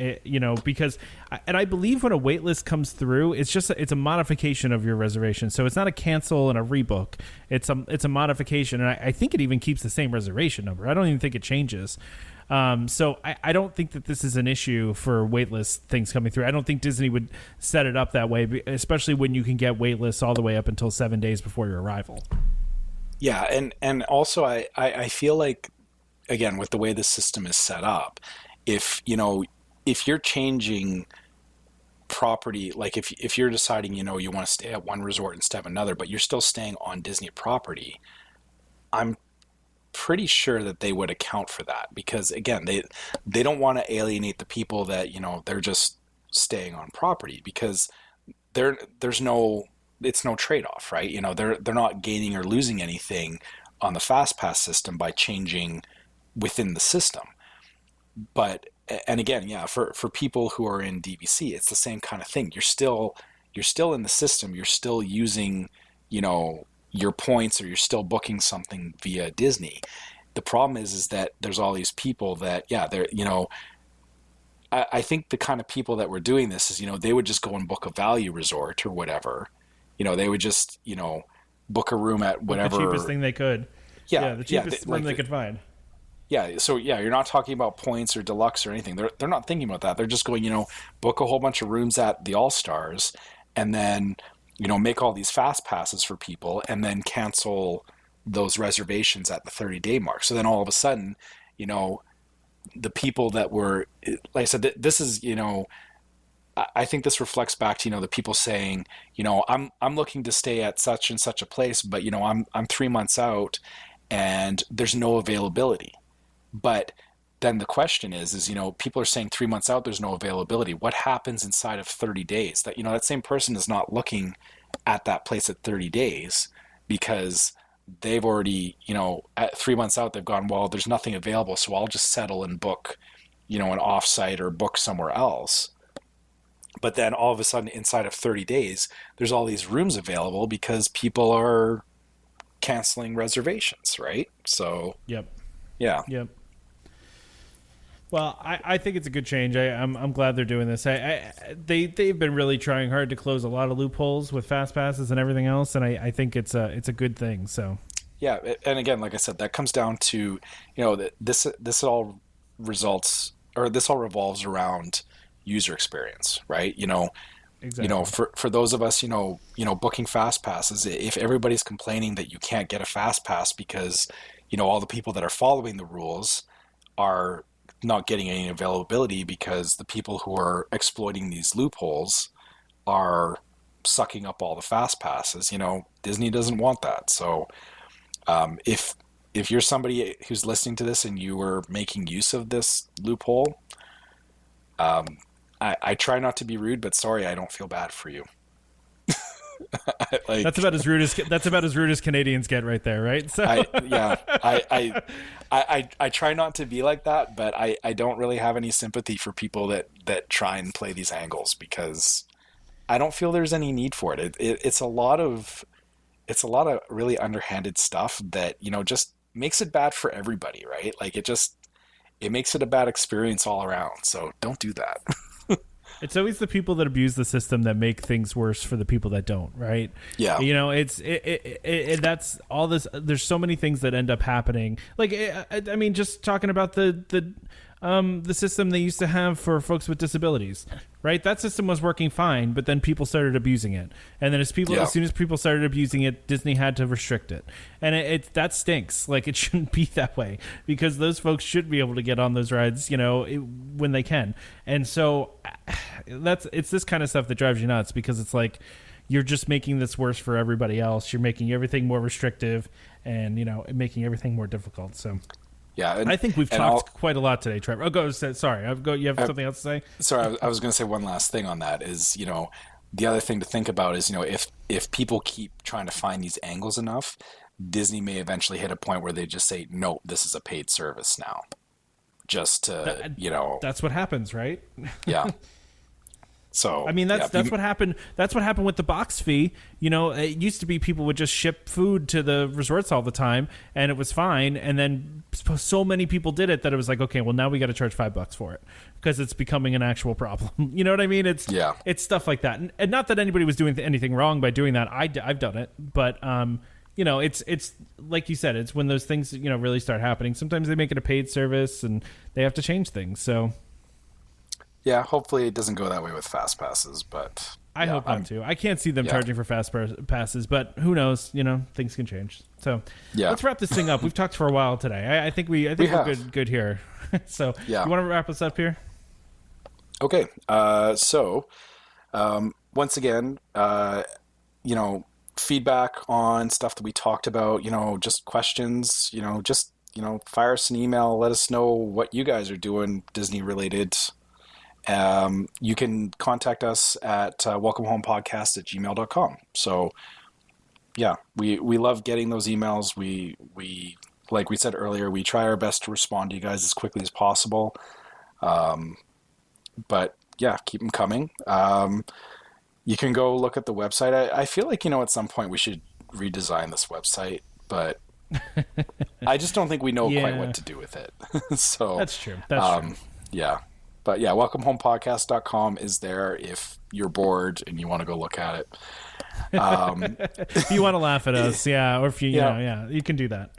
because, and I believe when a wait list comes through, it's a modification of your reservation. So it's not a cancel and a rebook. It's a modification. And I think it even keeps the same reservation number. I don't even think it changes. So I don't think that this is an issue for wait list things coming through. I don't think Disney would set it up that way, especially when you can get wait lists all the way up until 7 days before your arrival. Yeah. And also I feel like, again, with the way the system is set up, if you're changing property, like if you're deciding, you want to stay at one resort instead of another, but you're still staying on Disney property, I'm pretty sure that they would account for that, because again, they don't want to alienate the people that, they're just staying on property, because it's no trade-off, right? They're not gaining or losing anything on the FastPass system by changing within the system. But and again, yeah, for people who are in DVC, it's the same kind of thing. You're still in the system. You're still using, your points, or you're still booking something via Disney. The problem is that there's all these people that, yeah, they're, I think the kind of people that were doing this is, they would just go and book a value resort or whatever. They would just, book a room at whatever. The cheapest thing they could. Yeah. The cheapest room they could find. Yeah. So yeah, you're not talking about points or deluxe or anything. They're not thinking about that. They're just going, book a whole bunch of rooms at the All-Stars, and then, make all these fast passes for people, and then cancel those reservations at the 30-day mark. So then all of a sudden, the people that were, like I said, this is, I think this reflects back to, the people saying, I'm looking to stay at such and such a place, but, I'm 3 months out and there's no availability. But then the question is, people are saying 3 months out, there's no availability. What happens inside of 30 days? That, that same person is not looking at that place at 30 days because they've already, at 3 months out, they've gone, well, there's nothing available, so I'll just settle and book, an offsite or book somewhere else. But then all of a sudden, inside of 30 days, there's all these rooms available because people are canceling reservations, right? So, Yep. Yeah. Yep. Well, I think it's a good change. I'm glad they're doing this. They've been really trying hard to close a lot of loopholes with fast passes and everything else, and I think it's a good thing. So yeah, and again, like I said, that comes down to that this all revolves around user experience, right? Exactly. For those of us, booking fast passes, if everybody's complaining that you can't get a fast pass because all the people that are following the rules are not getting any availability because the people who are exploiting these loopholes are sucking up all the fast passes. Disney doesn't want that. So if you're somebody who's listening to this and you were making use of this loophole, I try not to be rude, but sorry, I don't feel bad for you. That's about as rude as Canadians get right there, right? So I try not to be like that, but I don't really have any sympathy for people that try and play these angles because I don't feel there's any need for it. It's a lot of really underhanded stuff that just makes it bad for everybody, right? Like it makes it a bad experience all around. So don't do that. It's always the people that abuse the system that make things worse for the people that don't, right? Yeah. That's all this. There's so many things that end up happening. Like, I mean, just talking about the system they used to have for folks with disabilities, right? That system was working fine, but then people started abusing it. And then as soon as people started abusing it, Disney had to restrict it. And that stinks. Like, it shouldn't be that way because those folks should be able to get on those rides, when they can. And so it's this kind of stuff that drives you nuts because it's like, you're just making this worse for everybody else. You're making everything more restrictive and, making everything more difficult. So yeah, I think we've talked quite a lot today, Trevor. You have something else to say? Sorry, I was going to say one last thing on that is, the other thing to think about is, if people keep trying to find these angles enough, Disney may eventually hit a point where they just say, no, this is a paid service now. Just to, That's what happens, right? Yeah. So I mean, that's what happened. That's what happened with the box fee. It used to be people would just ship food to the resorts all the time, and it was fine. And then so many people did it that it was like, okay, well now we got to charge $5 for it because it's becoming an actual problem. You know what I mean? It's stuff like that, and not that anybody was doing anything wrong by doing that. I've done it, but it's like you said, it's when those things really start happening. Sometimes they make it a paid service, and they have to change things. So. Yeah, hopefully it doesn't go that way with fast passes, but I hope not too. I can't see them charging for fast passes, but who knows? Things can change. So let's wrap this thing up. We've talked for a while today. I think we're good here. So you want to wrap us up here? Okay. So once again, feedback on stuff that we talked about. Just questions. Fire us an email. Let us know what you guys are doing Disney related. You can contact us at welcomehomepodcast@gmail.com. So yeah, we love getting those emails. We like we said earlier, we try our best to respond to you guys as quickly as possible. But yeah, keep them coming. You can go look at the website. I feel like, at some point we should redesign this website, but I just don't think we know quite what to do with it. So that's true. That's true. Yeah. But yeah, welcomehomepodcast.com is there if you're bored and you want to go look at it. If you want to laugh at us, or if you you can do that.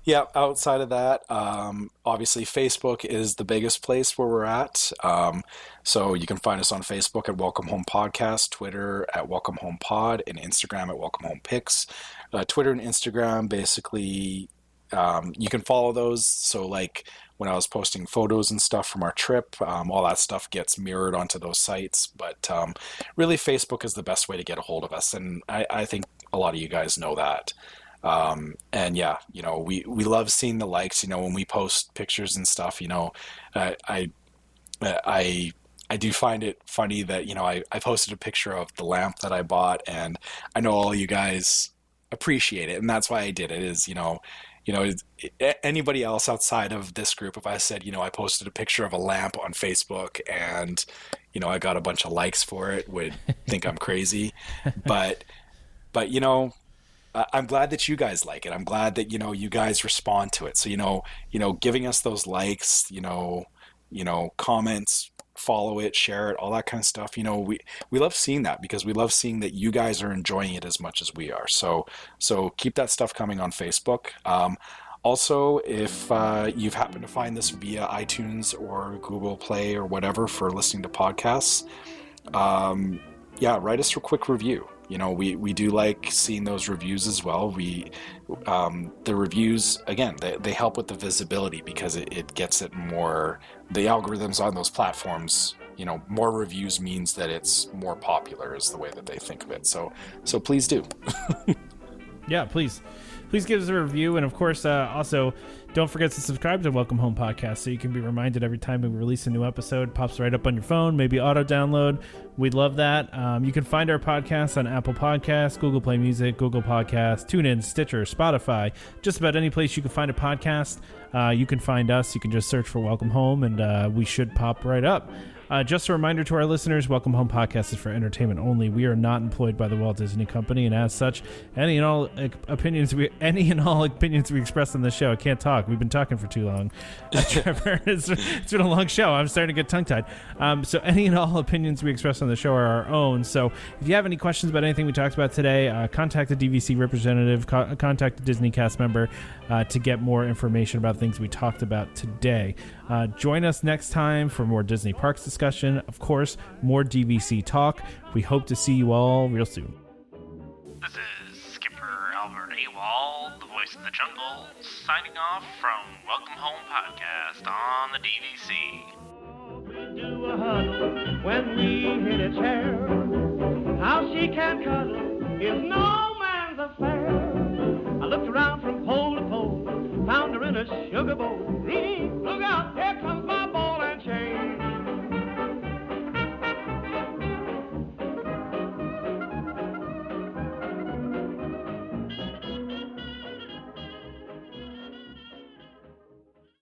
Yeah, outside of that, obviously Facebook is the biggest place where we're at. So you can find us on Facebook at Welcome Home Podcast, Twitter at Welcome Home Pod, and Instagram at Welcome Home Pics. Twitter and Instagram, basically, you can follow those. So like when I was posting photos and stuff from our trip, all that stuff gets mirrored onto those sites. But really, Facebook is the best way to get a hold of us. And I think a lot of you guys know that. And yeah, we love seeing the likes, when we post pictures and stuff, I do find it funny that, I posted a picture of the lamp that I bought, and I know all you guys appreciate it. And that's why I did it is, anybody else outside of this group, if I said, I posted a picture of a lamp on Facebook and, I got a bunch of likes for it, would think I'm crazy, but I'm glad that you guys like it. I'm glad that, you guys respond to it. So, giving us those likes, comments, follow it, share it, all that kind of stuff. We love seeing that because we love seeing that you guys are enjoying it as much as we are. So keep that stuff coming on Facebook. Also, if you've happened to find this via iTunes or Google Play or whatever for listening to podcasts, write us a quick review. We do like seeing those reviews as well. The reviews, again, they help with the visibility because it gets it more, the algorithms on those platforms, more reviews means that it's more popular is the way that they think of it. So please do. Yeah, please give us a review. And of course, also don't forget to subscribe to Welcome Home Podcast so you can be reminded every time we release a new episode. It pops right up on your phone, maybe auto download. We'd love that. You can find our podcast on Apple Podcasts, Google Play Music, Google Podcasts, TuneIn, Stitcher, Spotify, just about any place you can find a podcast. You can find us. You can just search for Welcome Home, and we should pop right up. Just a reminder to our listeners, Welcome Home Podcast is for entertainment only. We are not employed by the Walt Disney Company, and as such, any and all opinions we express on this show, I can't talk. We've been talking for too long. Trevor, it's been a long show. I'm starting to get tongue-tied. So any and all opinions we express on the show are our own. So if you have any questions about anything we talked about today, contact a DVC representative, contact a Disney cast member to get more information about things we talked about today. Join us next time for more Disney Parks discussion. Of course, more DVC talk. We hope to see you all real soon. This is Skipper Albert AWOL, the voice of the jungle, signing off from Welcome Home Podcast on the DVC. We do a huddle when we hit a chair. How she can cuddle is no